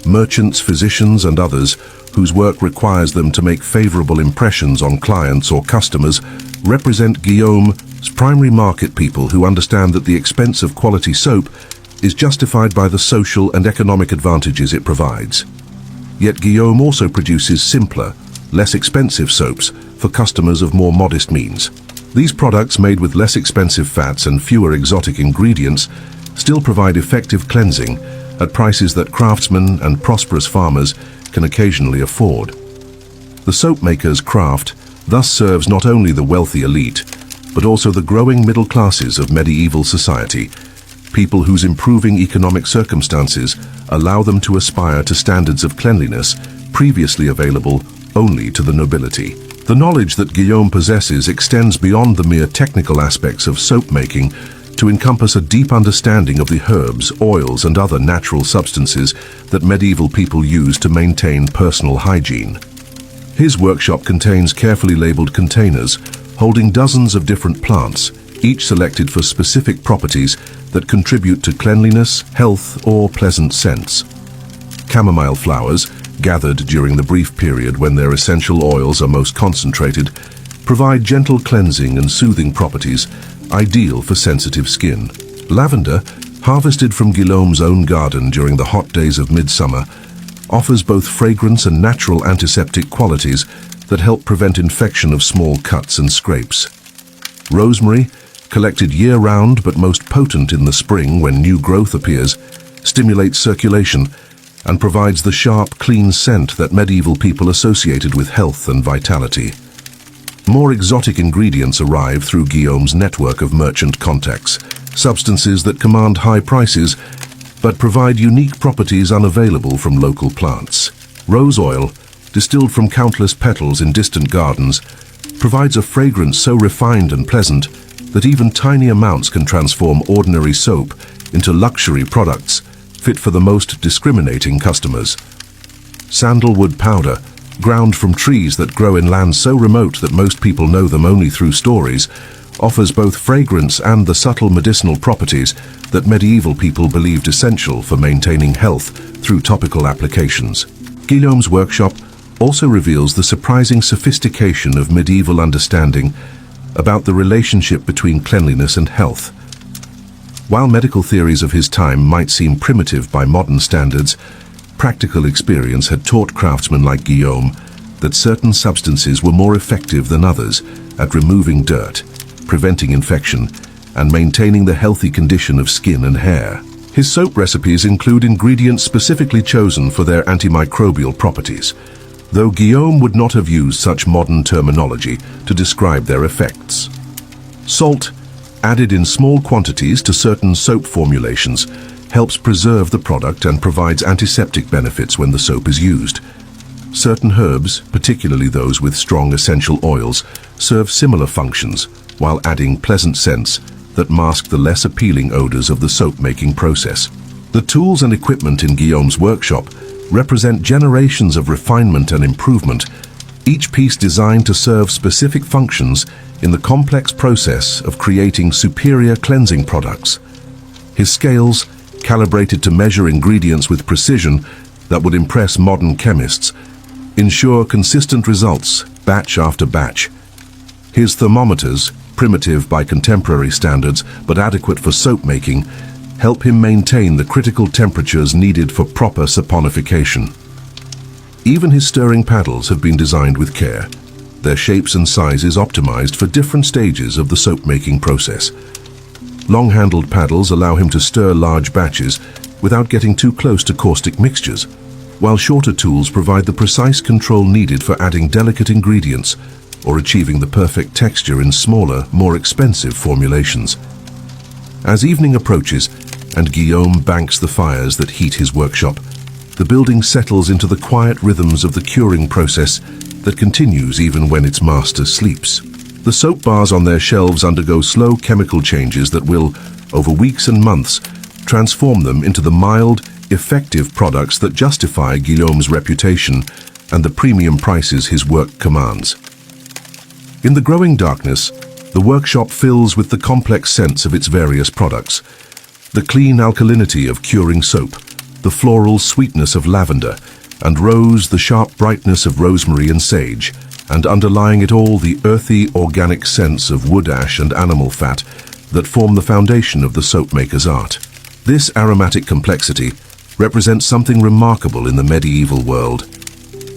Merchants, physicians, and others whose work requires them to make favorable impressions on clients or customers represent Guillaume's primary market, people who understand that the expense of quality soap is justified by the social and economic advantages it provides. Yet Guillaume also produces simpler, less expensive soaps for customers of more modest means. These products, made with less expensive fats and fewer exotic ingredients, still provide effective cleansing at prices that craftsmen and prosperous farmers can occasionally afford. The soap maker's craft thus serves not only the wealthy elite, but also the growing middle classes of medieval society, people whose improving economic circumstances allow them to aspire to standards of cleanliness previously available only to the nobility. The knowledge that Guillaume possesses extends beyond the mere technical aspects of soap making to encompass a deep understanding of the herbs, oils, and other natural substances that medieval people used to maintain personal hygiene. His workshop contains carefully labeled containers holding dozens of different plants, each selected for specific properties that contribute to cleanliness, health, or pleasant scents. Chamomile flowers, gathered during the brief period when their essential oils are most concentrated, provide gentle cleansing and soothing properties, ideal for sensitive skin. Lavender, harvested from Guillaume's own garden during the hot days of midsummer, offers both fragrance and natural antiseptic qualities that help prevent infection of small cuts and scrapes. Rosemary, collected year-round but most potent in the spring when new growth appears, stimulates circulation and provides the sharp, clean scent that medieval people associated with health and vitality. More exotic ingredients arrive through Guillaume's network of merchant contacts, substances that command high prices but provide unique properties unavailable from local plants. Rose oil, distilled from countless petals in distant gardens, provides a fragrance so refined and pleasant that even tiny amounts can transform ordinary soap into luxury products fit for the most discriminating customers. Sandalwood powder, ground from trees that grow in lands so remote that most people know them only through stories, offers both fragrance and the subtle medicinal properties that medieval people believed essential for maintaining health through topical applications. Guillaume's workshop also reveals the surprising sophistication of medieval understanding about the relationship between cleanliness and health. While medical theories of his time might seem primitive by modern standards, practical experience had taught craftsmen like Guillaume that certain substances were more effective than others at removing dirt, preventing infection, and maintaining the healthy condition of skin and hair. His soap recipes include ingredients specifically chosen for their antimicrobial properties, though Guillaume would not have used such modern terminology to describe their effects. Salt, added in small quantities to certain soap formulations, helps preserve the product and provides antiseptic benefits when the soap is used. Certain herbs, particularly those with strong essential oils, serve similar functions while adding pleasant scents that mask the less appealing odors of the soap-making process. The tools and equipment in Guillaume's workshop represent generations of refinement and improvement, each piece designed to serve specific functions in the complex process of creating superior cleansing products. His scales, calibrated to measure ingredients with precision that would impress modern chemists, ensure consistent results batch after batch. His thermometers, primitive by contemporary standards but adequate for soap making, help him maintain the critical temperatures needed for proper saponification. Even his stirring paddles have been designed with care, their shapes and sizes optimized for different stages of the soap-making process. Long-handled paddles allow him to stir large batches without getting too close to caustic mixtures, while shorter tools provide the precise control needed for adding delicate ingredients or achieving the perfect texture in smaller, more expensive formulations. As evening approaches and Guillaume banks the fires that heat his workshop, the building settles into the quiet rhythms of the curing process that continues even when its master sleeps. The soap bars on their shelves undergo slow chemical changes that will, over weeks and months, transform them into the mild, effective products that justify Guillaume's reputation and the premium prices his work commands. In the growing darkness, the workshop fills with the complex scents of its various products. The clean alkalinity of curing soap, the floral sweetness of lavender, and rose the sharp brightness of rosemary and sage, and underlying it all the earthy, organic scents of wood ash and animal fat that form the foundation of the soap maker's art. This aromatic complexity represents something remarkable in the medieval world: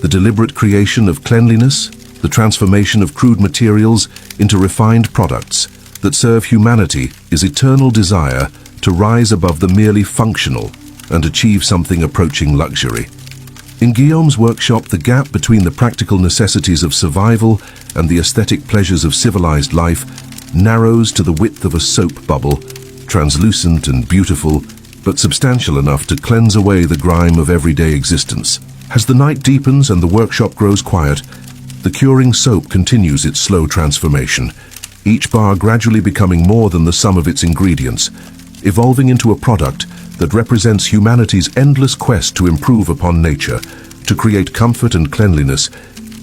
the deliberate creation of cleanliness, the transformation of crude materials into refined products that serve humanity is eternal desire to rise above the merely functional and achieve something approaching luxury. In Guillaume's workshop, the gap between the practical necessities of survival and the aesthetic pleasures of civilized life narrows to the width of a soap bubble, translucent and beautiful, but substantial enough to cleanse away the grime of everyday existence. As the night deepens and the workshop grows quiet, the curing soap continues its slow transformation, each bar gradually becoming more than the sum of its ingredients, evolving into a product that represents humanity's endless quest to improve upon nature, to create comfort and cleanliness,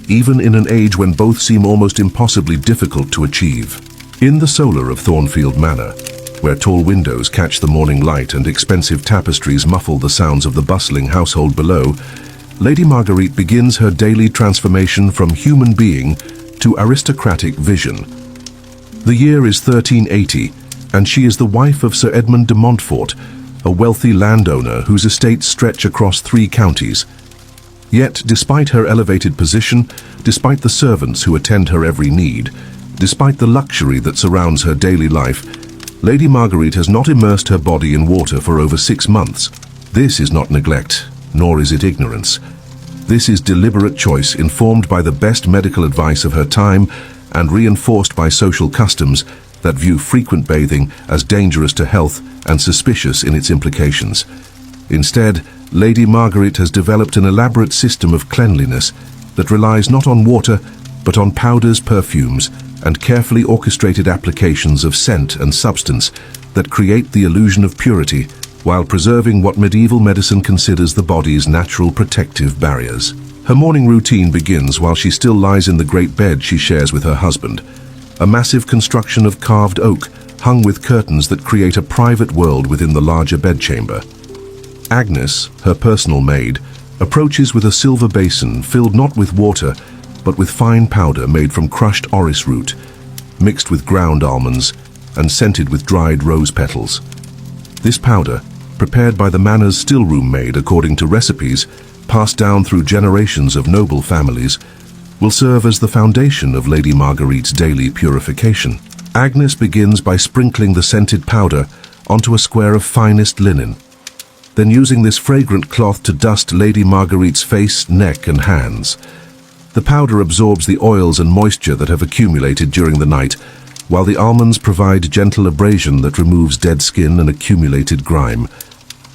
even in an age when both seem almost impossibly difficult to achieve. In the solar of Thornfield Manor, where tall windows catch the morning light and expensive tapestries muffle the sounds of the bustling household below, Lady Marguerite begins her daily transformation from human being to aristocratic vision. The year is 1380, and she is the wife of Sir Edmund de Montfort, a wealthy landowner whose estates stretch across 3 counties. Yet, despite her elevated position, despite the servants who attend her every need, despite the luxury that surrounds her daily life, Lady Marguerite has not immersed her body in water for over 6 months. This is not neglect, nor is it ignorance. This is deliberate choice informed by the best medical advice of her time and reinforced by social customs that view frequent bathing as dangerous to health and suspicious in its implications. Instead, Lady Marguerite has developed an elaborate system of cleanliness that relies not on water, but on powders, perfumes, and carefully orchestrated applications of scent and substance that create the illusion of purity while preserving what medieval medicine considers the body's natural protective barriers. Her morning routine begins while she still lies in the great bed she shares with her husband, a massive construction of carved oak hung with curtains that create a private world within the larger bedchamber. Agnes, her personal maid, approaches with a silver basin filled not with water, but with fine powder made from crushed orris root, mixed with ground almonds, and scented with dried rose petals. This powder, prepared by the manor's still-room maid according to recipes passed down through generations of noble families, will serve as the foundation of Lady Marguerite's daily purification. Agnes begins by sprinkling the scented powder onto a square of finest linen, then using this fragrant cloth to dust Lady Marguerite's face, neck, and hands. The powder absorbs the oils and moisture that have accumulated during the night, while the almonds provide gentle abrasion that removes dead skin and accumulated grime.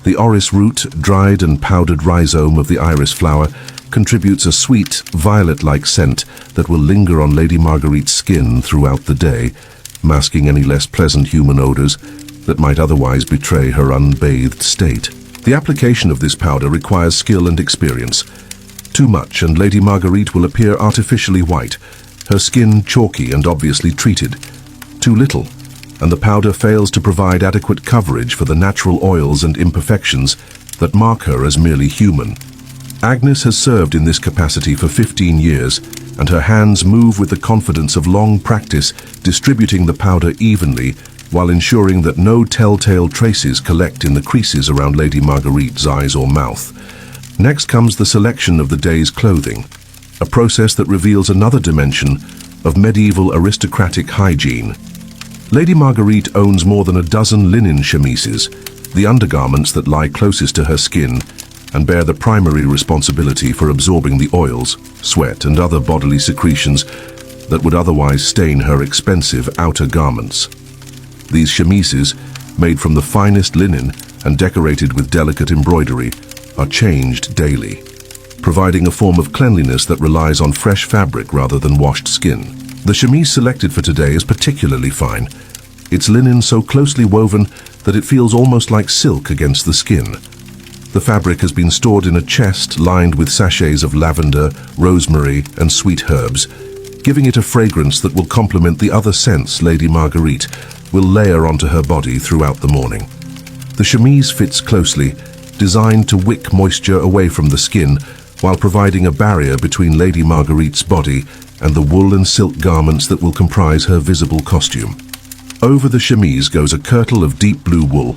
The orris root, dried and powdered rhizome of the iris flower, contributes a sweet, violet-like scent that will linger on Lady Marguerite's skin throughout the day, masking any less pleasant human odors that might otherwise betray her unbathed state. The application of this powder requires skill and experience. Too much and Lady Marguerite will appear artificially white, her skin chalky and obviously treated. Too little, and the powder fails to provide adequate coverage for the natural oils and imperfections that mark her as merely human. Agnes has served in this capacity for 15 years, and her hands move with the confidence of long practice, distributing the powder evenly while ensuring that no telltale traces collect in the creases around Lady Marguerite's eyes or mouth. Next comes the selection of the day's clothing, a process that reveals another dimension of medieval aristocratic hygiene. Lady Marguerite owns more than a dozen linen chemises, the undergarments that lie closest to her skin and bear the primary responsibility for absorbing the oils, sweat, and other bodily secretions that would otherwise stain her expensive outer garments. These chemises, made from the finest linen and decorated with delicate embroidery, are changed daily, providing a form of cleanliness that relies on fresh fabric rather than washed skin. The chemise selected for today is particularly fine, its linen so closely woven that it feels almost like silk against the skin. The fabric has been stored in a chest lined with sachets of lavender, rosemary, and sweet herbs, giving it a fragrance that will complement the other scents Lady Marguerite will layer onto her body throughout the morning. The chemise fits closely, designed to wick moisture away from the skin while providing a barrier between Lady Marguerite's body and the wool and silk garments that will comprise her visible costume. Over the chemise goes a kirtle of deep blue wool,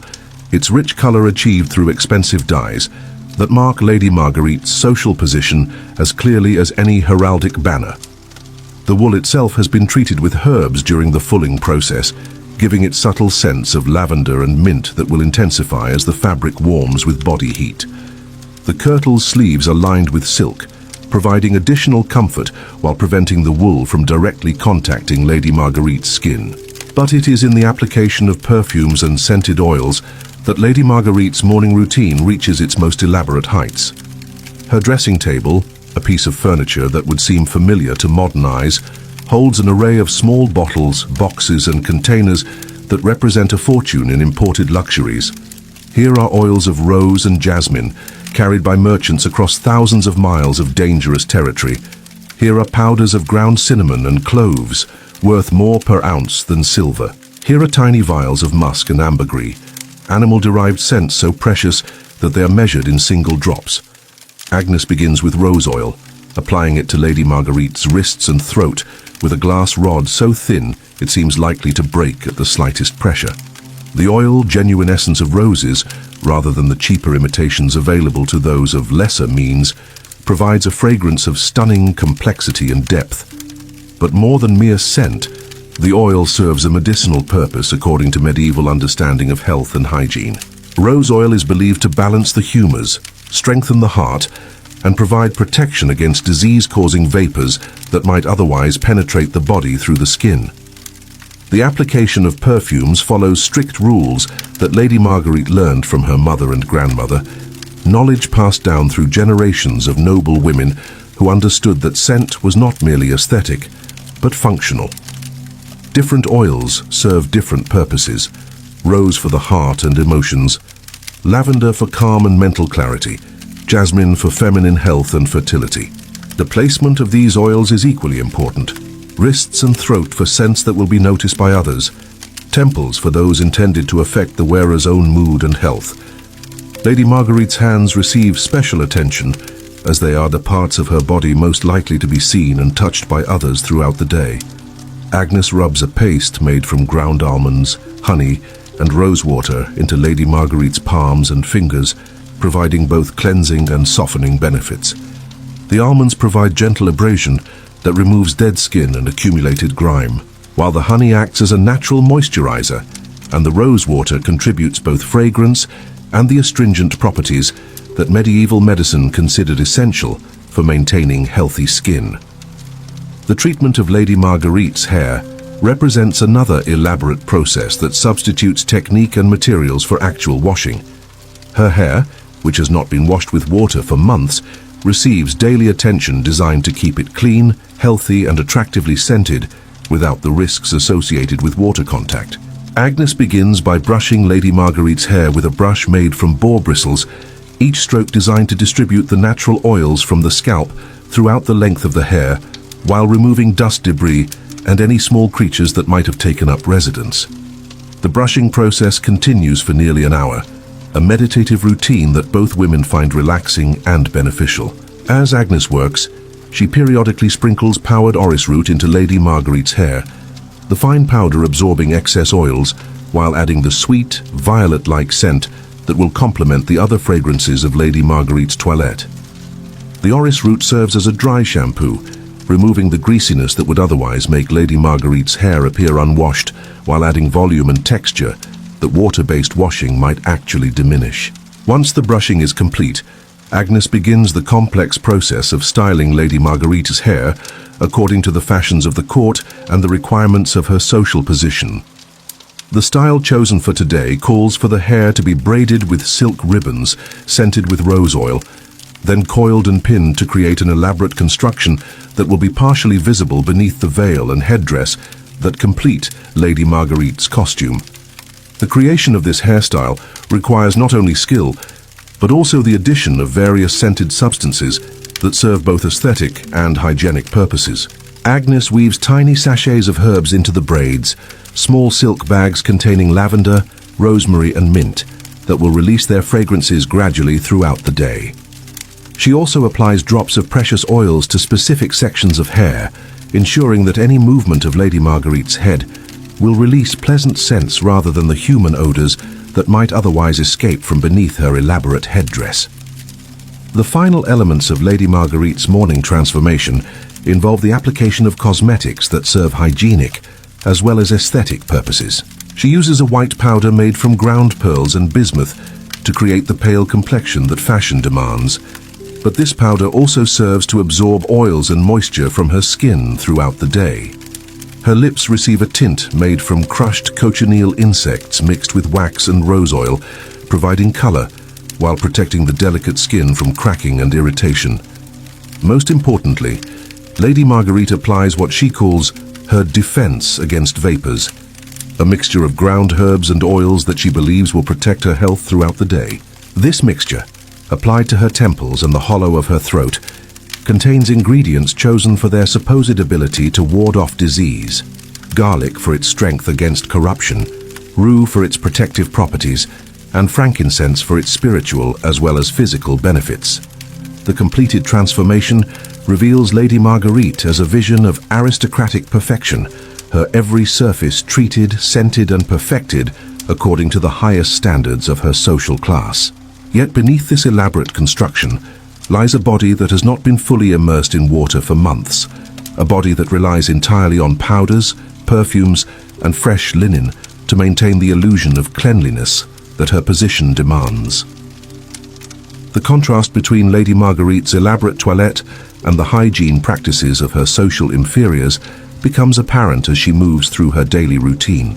its rich color achieved through expensive dyes that mark Lady Marguerite's social position as clearly as any heraldic banner. The wool itself has been treated with herbs during the fulling process, giving it subtle scents of lavender and mint that will intensify as the fabric warms with body heat. The kirtle's sleeves are lined with silk, providing additional comfort while preventing the wool from directly contacting Lady Marguerite's skin. But it is in the application of perfumes and scented oils that Lady Marguerite's morning routine reaches its most elaborate heights. Her dressing table, a piece of furniture that would seem familiar to modern eyes, holds an array of small bottles, boxes and containers that represent a fortune in imported luxuries. Here are oils of rose and jasmine, carried by merchants across thousands of miles of dangerous territory. Here are powders of ground cinnamon and cloves, worth more per ounce than silver. Here are tiny vials of musk and ambergris, animal-derived scents so precious that they are measured in single drops. Agnes begins with rose oil, applying it to Lady Marguerite's wrists and throat with a glass rod so thin it seems likely to break at the slightest pressure. The oil, genuine essence of roses, rather than the cheaper imitations available to those of lesser means, provides a fragrance of stunning complexity and depth. But more than mere scent, the oil serves a medicinal purpose according to medieval understanding of health and hygiene. Rose oil is believed to balance the humors, strengthen the heart, and provide protection against disease-causing vapors that might otherwise penetrate the body through the skin. The application of perfumes follows strict rules that Lady Marguerite learned from her mother and grandmother, knowledge passed down through generations of noble women who understood that scent was not merely aesthetic, but functional. Different oils serve different purposes: rose for the heart and emotions, lavender for calm and mental clarity, jasmine for feminine health and fertility. The placement of these oils is equally important: wrists and throat for scents that will be noticed by others, temples for those intended to affect the wearer's own mood and health. Lady Marguerite's hands receive special attention, as they are the parts of her body most likely to be seen and touched by others throughout the day. Agnes rubs a paste made from ground almonds, honey, and rosewater into Lady Marguerite's palms and fingers, providing both cleansing and softening benefits. The almonds provide gentle abrasion that removes dead skin and accumulated grime, while the honey acts as a natural moisturizer, and the rosewater contributes both fragrance and the astringent properties that medieval medicine considered essential for maintaining healthy skin. The treatment of Lady Marguerite's hair represents another elaborate process that substitutes technique and materials for actual washing. Her hair, which has not been washed with water for months, receives daily attention designed to keep it clean, healthy, and attractively scented without the risks associated with water contact. Agnes begins by brushing Lady Marguerite's hair with a brush made from boar bristles, each stroke designed to distribute the natural oils from the scalp throughout the length of the hair, while removing dust debris and any small creatures that might have taken up residence. The brushing process continues for nearly an hour, a meditative routine that both women find relaxing and beneficial. As Agnes works, she periodically sprinkles powdered orris root into Lady Marguerite's hair, the fine powder absorbing excess oils while adding the sweet, violet-like scent that will complement the other fragrances of Lady Marguerite's toilette. The orris root serves as a dry shampoo, removing the greasiness that would otherwise make Lady Marguerite's hair appear unwashed, while adding volume and texture that water-based washing might actually diminish. Once the brushing is complete, Agnes begins the complex process of styling Lady Marguerite's hair according to the fashions of the court and the requirements of her social position. The style chosen for today calls for the hair to be braided with silk ribbons scented with rose oil, then coiled and pinned to create an elaborate construction that will be partially visible beneath the veil and headdress that complete Lady Marguerite's costume. The creation of this hairstyle requires not only skill, but also the addition of various scented substances that serve both aesthetic and hygienic purposes. Agnes weaves tiny sachets of herbs into the braids, small silk bags containing lavender, rosemary, and mint that will release their fragrances gradually throughout the day. She also applies drops of precious oils to specific sections of hair, ensuring that any movement of Lady Marguerite's head will release pleasant scents rather than the human odors that might otherwise escape from beneath her elaborate headdress. The final elements of Lady Marguerite's morning transformation involve the application of cosmetics that serve hygienic as well as aesthetic purposes. She uses a white powder made from ground pearls and bismuth to create the pale complexion that fashion demands. But this powder also serves to absorb oils and moisture from her skin throughout the day. Her lips receive a tint made from crushed cochineal insects mixed with wax and rose oil, providing color while protecting the delicate skin from cracking and irritation. Most importantly, Lady Marguerite applies what she calls her defense against vapors, a mixture of ground herbs and oils that she believes will protect her health throughout the day. This mixture, applied to her temples and the hollow of her throat, contains ingredients chosen for their supposed ability to ward off disease: garlic for its strength against corruption, rue for its protective properties, and frankincense for its spiritual as well as physical benefits. The completed transformation reveals Lady Marguerite as a vision of aristocratic perfection, her every surface treated, scented, and perfected according to the highest standards of her social class. Yet beneath this elaborate construction lies a body that has not been fully immersed in water for months, a body that relies entirely on powders, perfumes, and fresh linen to maintain the illusion of cleanliness that her position demands. The contrast between Lady Marguerite's elaborate toilette and the hygiene practices of her social inferiors becomes apparent as she moves through her daily routine.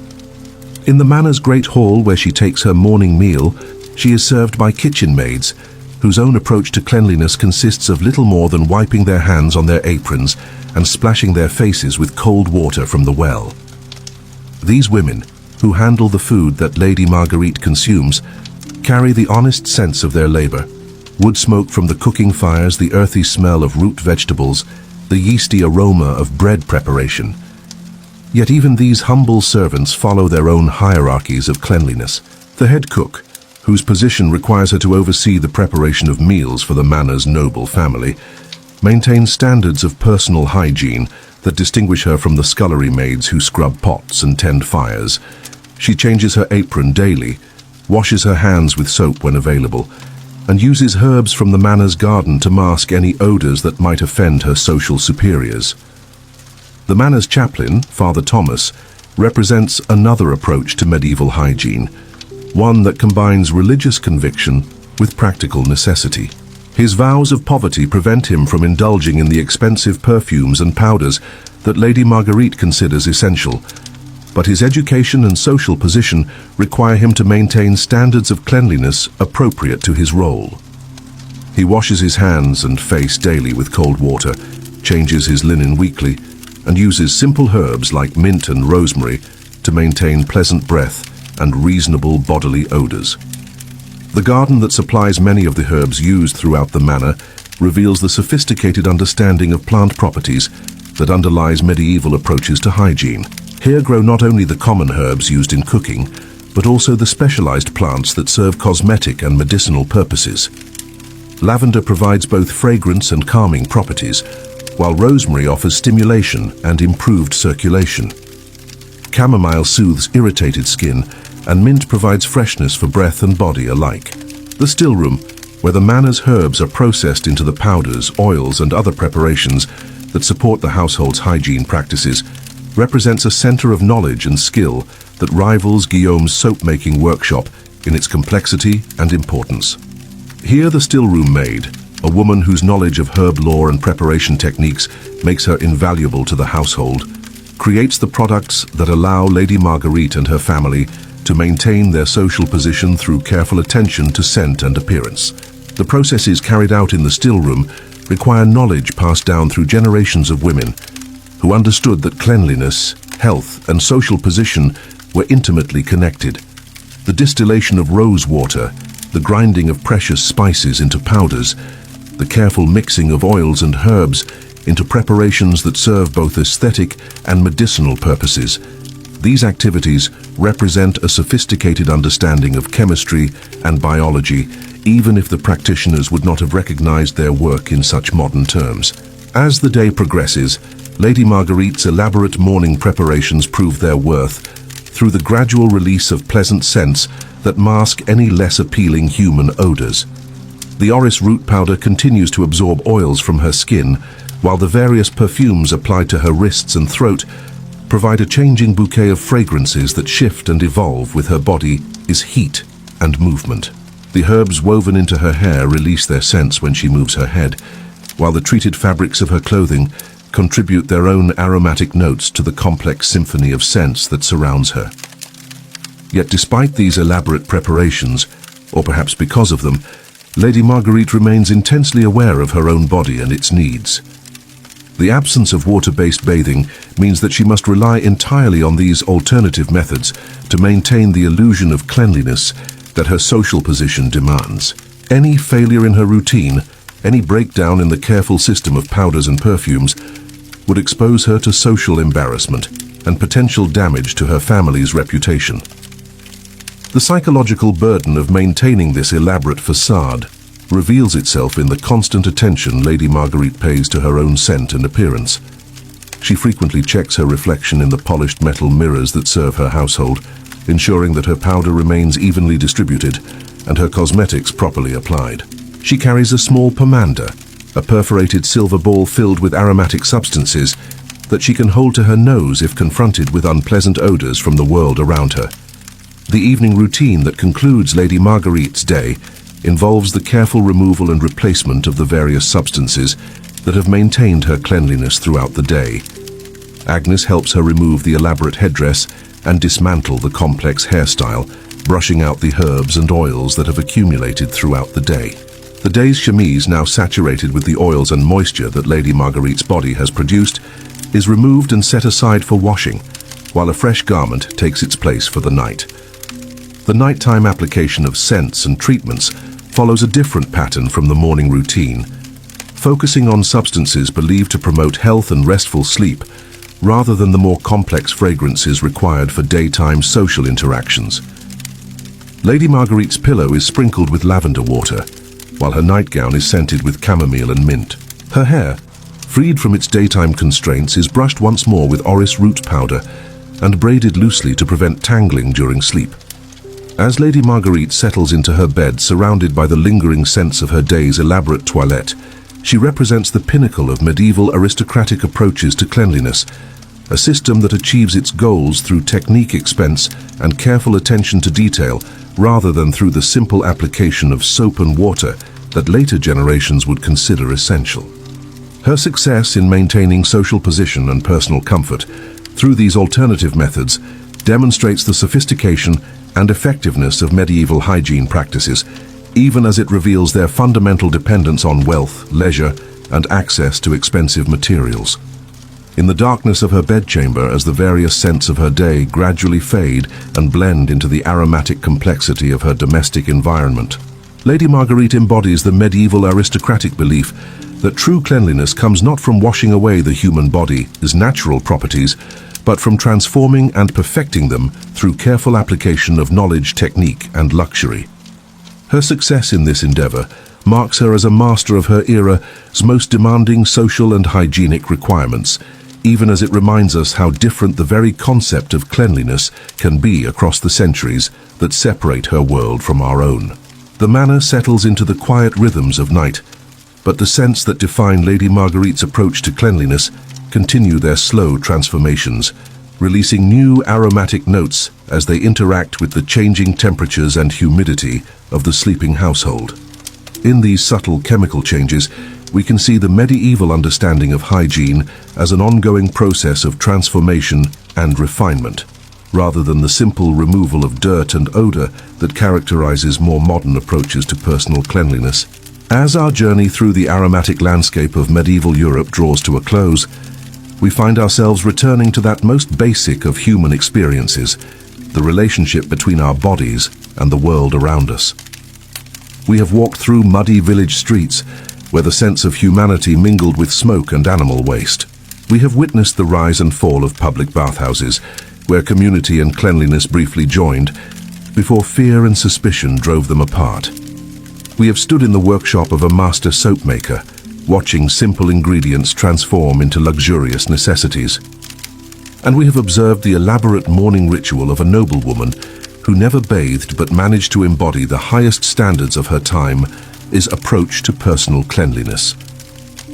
In the manor's great hall where she takes her morning meal, she is served by kitchen maids, whose own approach to cleanliness consists of little more than wiping their hands on their aprons and splashing their faces with cold water from the well. These women, who handle the food that Lady Marguerite consumes, carry the honest sense of their labor: wood smoke from the cooking fires, the earthy smell of root vegetables, the yeasty aroma of bread preparation. Yet even these humble servants follow their own hierarchies of cleanliness. The head cook, whose position requires her to oversee the preparation of meals for the manor's noble family, maintains standards of personal hygiene that distinguish her from the scullery maids who scrub pots and tend fires. She changes her apron daily, washes her hands with soap when available, and uses herbs from the manor's garden to mask any odors that might offend her social superiors. The manor's chaplain, Father Thomas, represents another approach to medieval hygiene, one that combines religious conviction with practical necessity. His vows of poverty prevent him from indulging in the expensive perfumes and powders that Lady Marguerite considers essential, but his education and social position require him to maintain standards of cleanliness appropriate to his role. He washes his hands and face daily with cold water, changes his linen weekly, and uses simple herbs like mint and rosemary to maintain pleasant breath and reasonable bodily odors. The garden that supplies many of the herbs used throughout the manor reveals the sophisticated understanding of plant properties that underlies medieval approaches to hygiene. Here grow not only the common herbs used in cooking, but also the specialized plants that serve cosmetic and medicinal purposes. Lavender provides both fragrance and calming properties, while rosemary offers stimulation and improved circulation. Chamomile soothes irritated skin, and mint provides freshness for breath and body alike. The still room, where the manor's herbs are processed into the powders, oils, and other preparations that support the household's hygiene practices, represents a center of knowledge and skill that rivals Guillaume's soap-making workshop in its complexity and importance. Here the still room maid, a woman whose knowledge of herb lore and preparation techniques makes her invaluable to the household, creates the products that allow Lady Marguerite and her family to maintain their social position through careful attention to scent and appearance. The processes carried out in the still room require knowledge passed down through generations of women who understood that cleanliness, health, and social position were intimately connected. The distillation of rose water, the grinding of precious spices into powders, the careful mixing of oils and herbs into preparations that serve both aesthetic and medicinal purposes. These activities represent a sophisticated understanding of chemistry and biology, even if the practitioners would not have recognized their work in such modern terms. As the day progresses, Lady Marguerite's elaborate morning preparations prove their worth through the gradual release of pleasant scents that mask any less appealing human odors. The orris root powder continues to absorb oils from her skin, while the various perfumes applied to her wrists and throat provide a changing bouquet of fragrances that shift and evolve with her body is heat and movement. The herbs woven into her hair release their scents when she moves her head, while the treated fabrics of her clothing contribute their own aromatic notes to the complex symphony of scents that surrounds her. Yet despite these elaborate preparations, or perhaps because of them, Lady Marguerite remains intensely aware of her own body and its needs. The absence of water-based bathing means that she must rely entirely on these alternative methods to maintain the illusion of cleanliness that her social position demands. Any failure in her routine, any breakdown in the careful system of powders and perfumes, would expose her to social embarrassment and potential damage to her family's reputation. The psychological burden of maintaining this elaborate facade reveals itself in the constant attention Lady Marguerite pays to her own scent and appearance. She frequently checks her reflection in the polished metal mirrors that serve her household, ensuring that her powder remains evenly distributed and her cosmetics properly applied. She carries a small pomander, a perforated silver ball filled with aromatic substances that she can hold to her nose if confronted with unpleasant odors from the world around her. The evening routine that concludes Lady Marguerite's day involves the careful removal and replacement of the various substances that have maintained her cleanliness throughout the day. Agnes helps her remove the elaborate headdress and dismantle the complex hairstyle, brushing out the herbs and oils that have accumulated throughout the day. The day's chemise, now saturated with the oils and moisture that Lady Marguerite's body has produced, is removed and set aside for washing, while a fresh garment takes its place for the night. The nighttime application of scents and treatments follows a different pattern from the morning routine, focusing on substances believed to promote health and restful sleep, rather than the more complex fragrances required for daytime social interactions. Lady Marguerite's pillow is sprinkled with lavender water, while her nightgown is scented with chamomile and mint. Her hair, freed from its daytime constraints, is brushed once more with orris root powder and braided loosely to prevent tangling during sleep. As Lady Marguerite settles into her bed surrounded by the lingering scents of her day's elaborate toilette, she represents the pinnacle of medieval aristocratic approaches to cleanliness, a system that achieves its goals through technique, expense, and careful attention to detail, rather than through the simple application of soap and water that later generations would consider essential. Her success in maintaining social position and personal comfort through these alternative methods demonstrates the sophistication and effectiveness of medieval hygiene practices, even as it reveals their fundamental dependence on wealth, leisure, and access to expensive materials. In the darkness of her bedchamber, as the various scents of her day gradually fade and blend into the aromatic complexity of her domestic environment, Lady Marguerite embodies the medieval aristocratic belief that true cleanliness comes not from washing away the human body's natural properties, but from transforming and perfecting them through careful application of knowledge, technique, and luxury. Her success in this endeavor marks her as a master of her era's most demanding social and hygienic requirements, even as it reminds us how different the very concept of cleanliness can be across the centuries that separate her world from our own. The manor settles into the quiet rhythms of night, but the scents that define Lady Marguerite's approach to cleanliness continue their slow transformations, releasing new aromatic notes as they interact with the changing temperatures and humidity of the sleeping household. In these subtle chemical changes, we can see the medieval understanding of hygiene as an ongoing process of transformation and refinement, rather than the simple removal of dirt and odor that characterizes more modern approaches to personal cleanliness. As our journey through the aromatic landscape of medieval Europe draws to a close, we find ourselves returning to that most basic of human experiences, the relationship between our bodies and the world around us. We have walked through muddy village streets where the sense of humanity mingled with smoke and animal waste. We have witnessed the rise and fall of public bathhouses, where community and cleanliness briefly joined, before fear and suspicion drove them apart. We have stood in the workshop of a master soap maker, watching simple ingredients transform into luxurious necessities. And we have observed the elaborate morning ritual of a noblewoman who never bathed but managed to embody the highest standards of her time's approach to personal cleanliness.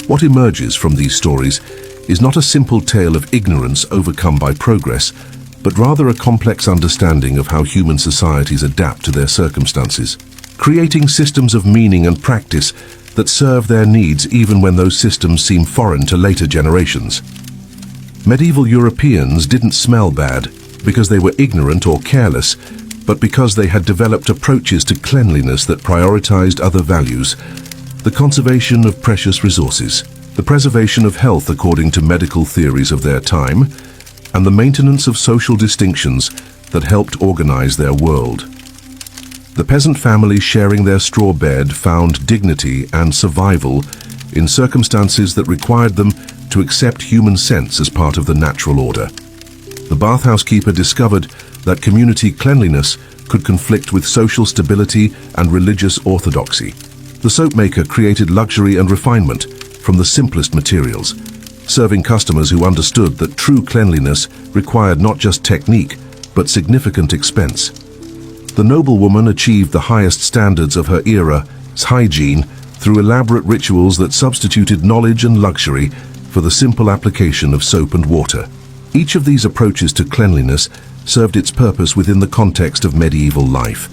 What emerges from these stories is not a simple tale of ignorance overcome by progress, but rather a complex understanding of how human societies adapt to their circumstances, creating systems of meaning and practice that serve their needs even when those systems seem foreign to later generations. Medieval Europeans didn't smell bad because they were ignorant or careless, but because they had developed approaches to cleanliness that prioritized other values: the conservation of precious resources, the preservation of health according to medical theories of their time, and the maintenance of social distinctions that helped organize their world. The peasant family sharing their straw bed found dignity and survival in circumstances that required them to accept human sense as part of the natural order. The bathhouse keeper discovered that community cleanliness could conflict with social stability and religious orthodoxy. The soap maker created luxury and refinement from the simplest materials, serving customers who understood that true cleanliness required not just technique, but significant expense. The noblewoman achieved the highest standards of her era's hygiene through elaborate rituals that substituted knowledge and luxury for the simple application of soap and water. Each of these approaches to cleanliness served its purpose within the context of medieval life,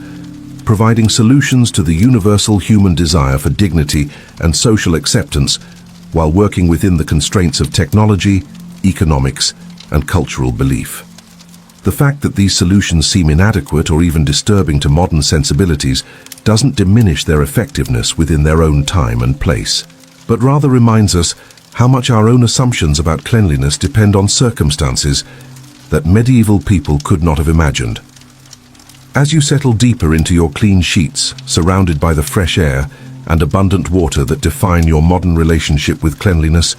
providing solutions to the universal human desire for dignity and social acceptance while working within the constraints of technology, economics, and cultural belief. The fact that these solutions seem inadequate or even disturbing to modern sensibilities doesn't diminish their effectiveness within their own time and place, but rather reminds us how much our own assumptions about cleanliness depend on circumstances that medieval people could not have imagined. As you settle deeper into your clean sheets, surrounded by the fresh air and abundant water that define your modern relationship with cleanliness,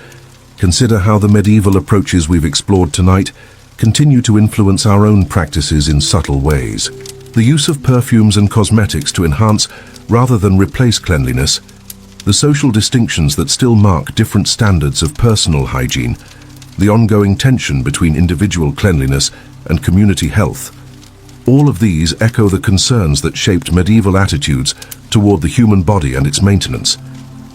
consider how the medieval approaches we've explored tonight continue to influence our own practices in subtle ways. The use of perfumes and cosmetics to enhance rather than replace cleanliness, the social distinctions that still mark different standards of personal hygiene, the ongoing tension between individual cleanliness and community health. All of these echo the concerns that shaped medieval attitudes toward the human body and its maintenance.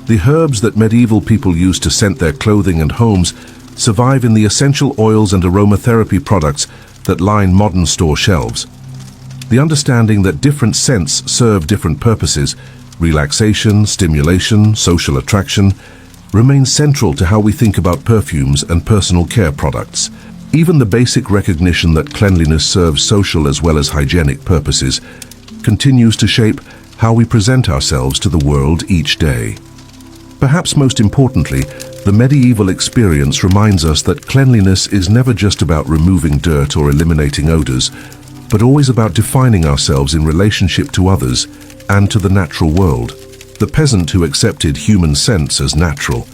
The herbs that medieval people used to scent their clothing and homes survive in the essential oils and aromatherapy products that line modern store shelves. The understanding that different scents serve different purposes, relaxation, stimulation, social attraction, remains central to how we think about perfumes and personal care products. Even the basic recognition that cleanliness serves social as well as hygienic purposes continues to shape how we present ourselves to the world each day. Perhaps most importantly, the medieval experience reminds us that cleanliness is never just about removing dirt or eliminating odors, but always about defining ourselves in relationship to others and to the natural world. The peasant who accepted human sense as natural,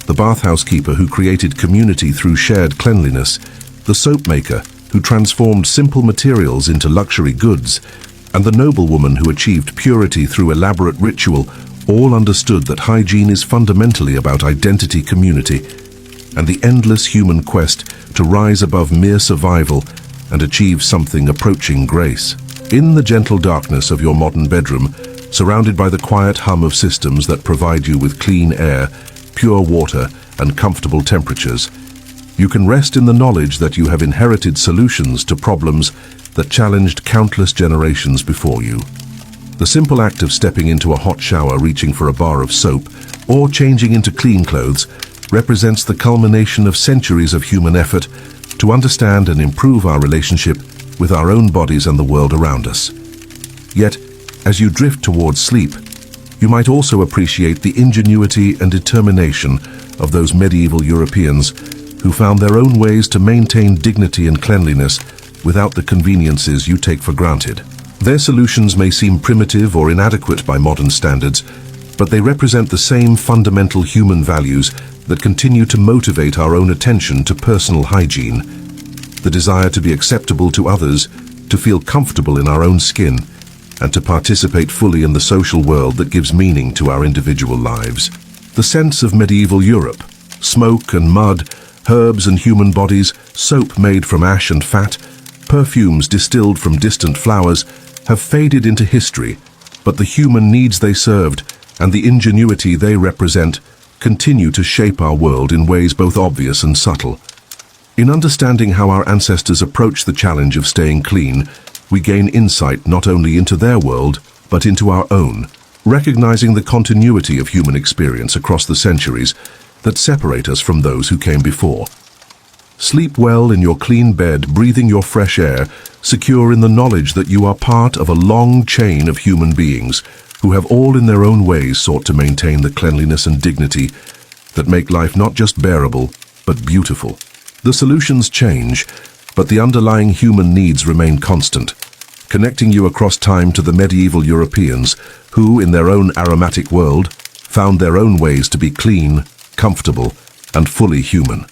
the bathhouse keeper who created community through shared cleanliness, the soap maker who transformed simple materials into luxury goods, and the noblewoman who achieved purity through elaborate ritual, all understood that hygiene is fundamentally about identity, community, and the endless human quest to rise above mere survival and achieve something approaching grace. In the gentle darkness of your modern bedroom, surrounded by the quiet hum of systems that provide you with clean air, pure water, and comfortable temperatures, you can rest in the knowledge that you have inherited solutions to problems that challenged countless generations before you. The simple act of stepping into a hot shower, reaching for a bar of soap, or changing into clean clothes represents the culmination of centuries of human effort to understand and improve our relationship with our own bodies and the world around us. Yet, as you drift towards sleep, you might also appreciate the ingenuity and determination of those medieval Europeans who found their own ways to maintain dignity and cleanliness without the conveniences you take for granted. Their solutions may seem primitive or inadequate by modern standards, but they represent the same fundamental human values that continue to motivate our own attention to personal hygiene: the desire to be acceptable to others, to feel comfortable in our own skin, and to participate fully in the social world that gives meaning to our individual lives. The sense of medieval Europe, smoke and mud, herbs and human bodies, soap made from ash and fat, perfumes distilled from distant flowers, have faded into history, but the human needs they served and the ingenuity they represent continue to shape our world in ways both obvious and subtle. In understanding how our ancestors approached the challenge of staying clean, we gain insight not only into their world, but into our own, recognizing the continuity of human experience across the centuries that separate us from those who came before. Sleep well in your clean bed, breathing your fresh air, secure in the knowledge that you are part of a long chain of human beings who have all in their own ways sought to maintain the cleanliness and dignity that make life not just bearable, but beautiful. The solutions change, but the underlying human needs remain constant, connecting you across time to the medieval Europeans who, in their own aromatic world, found their own ways to be clean, comfortable, and fully human.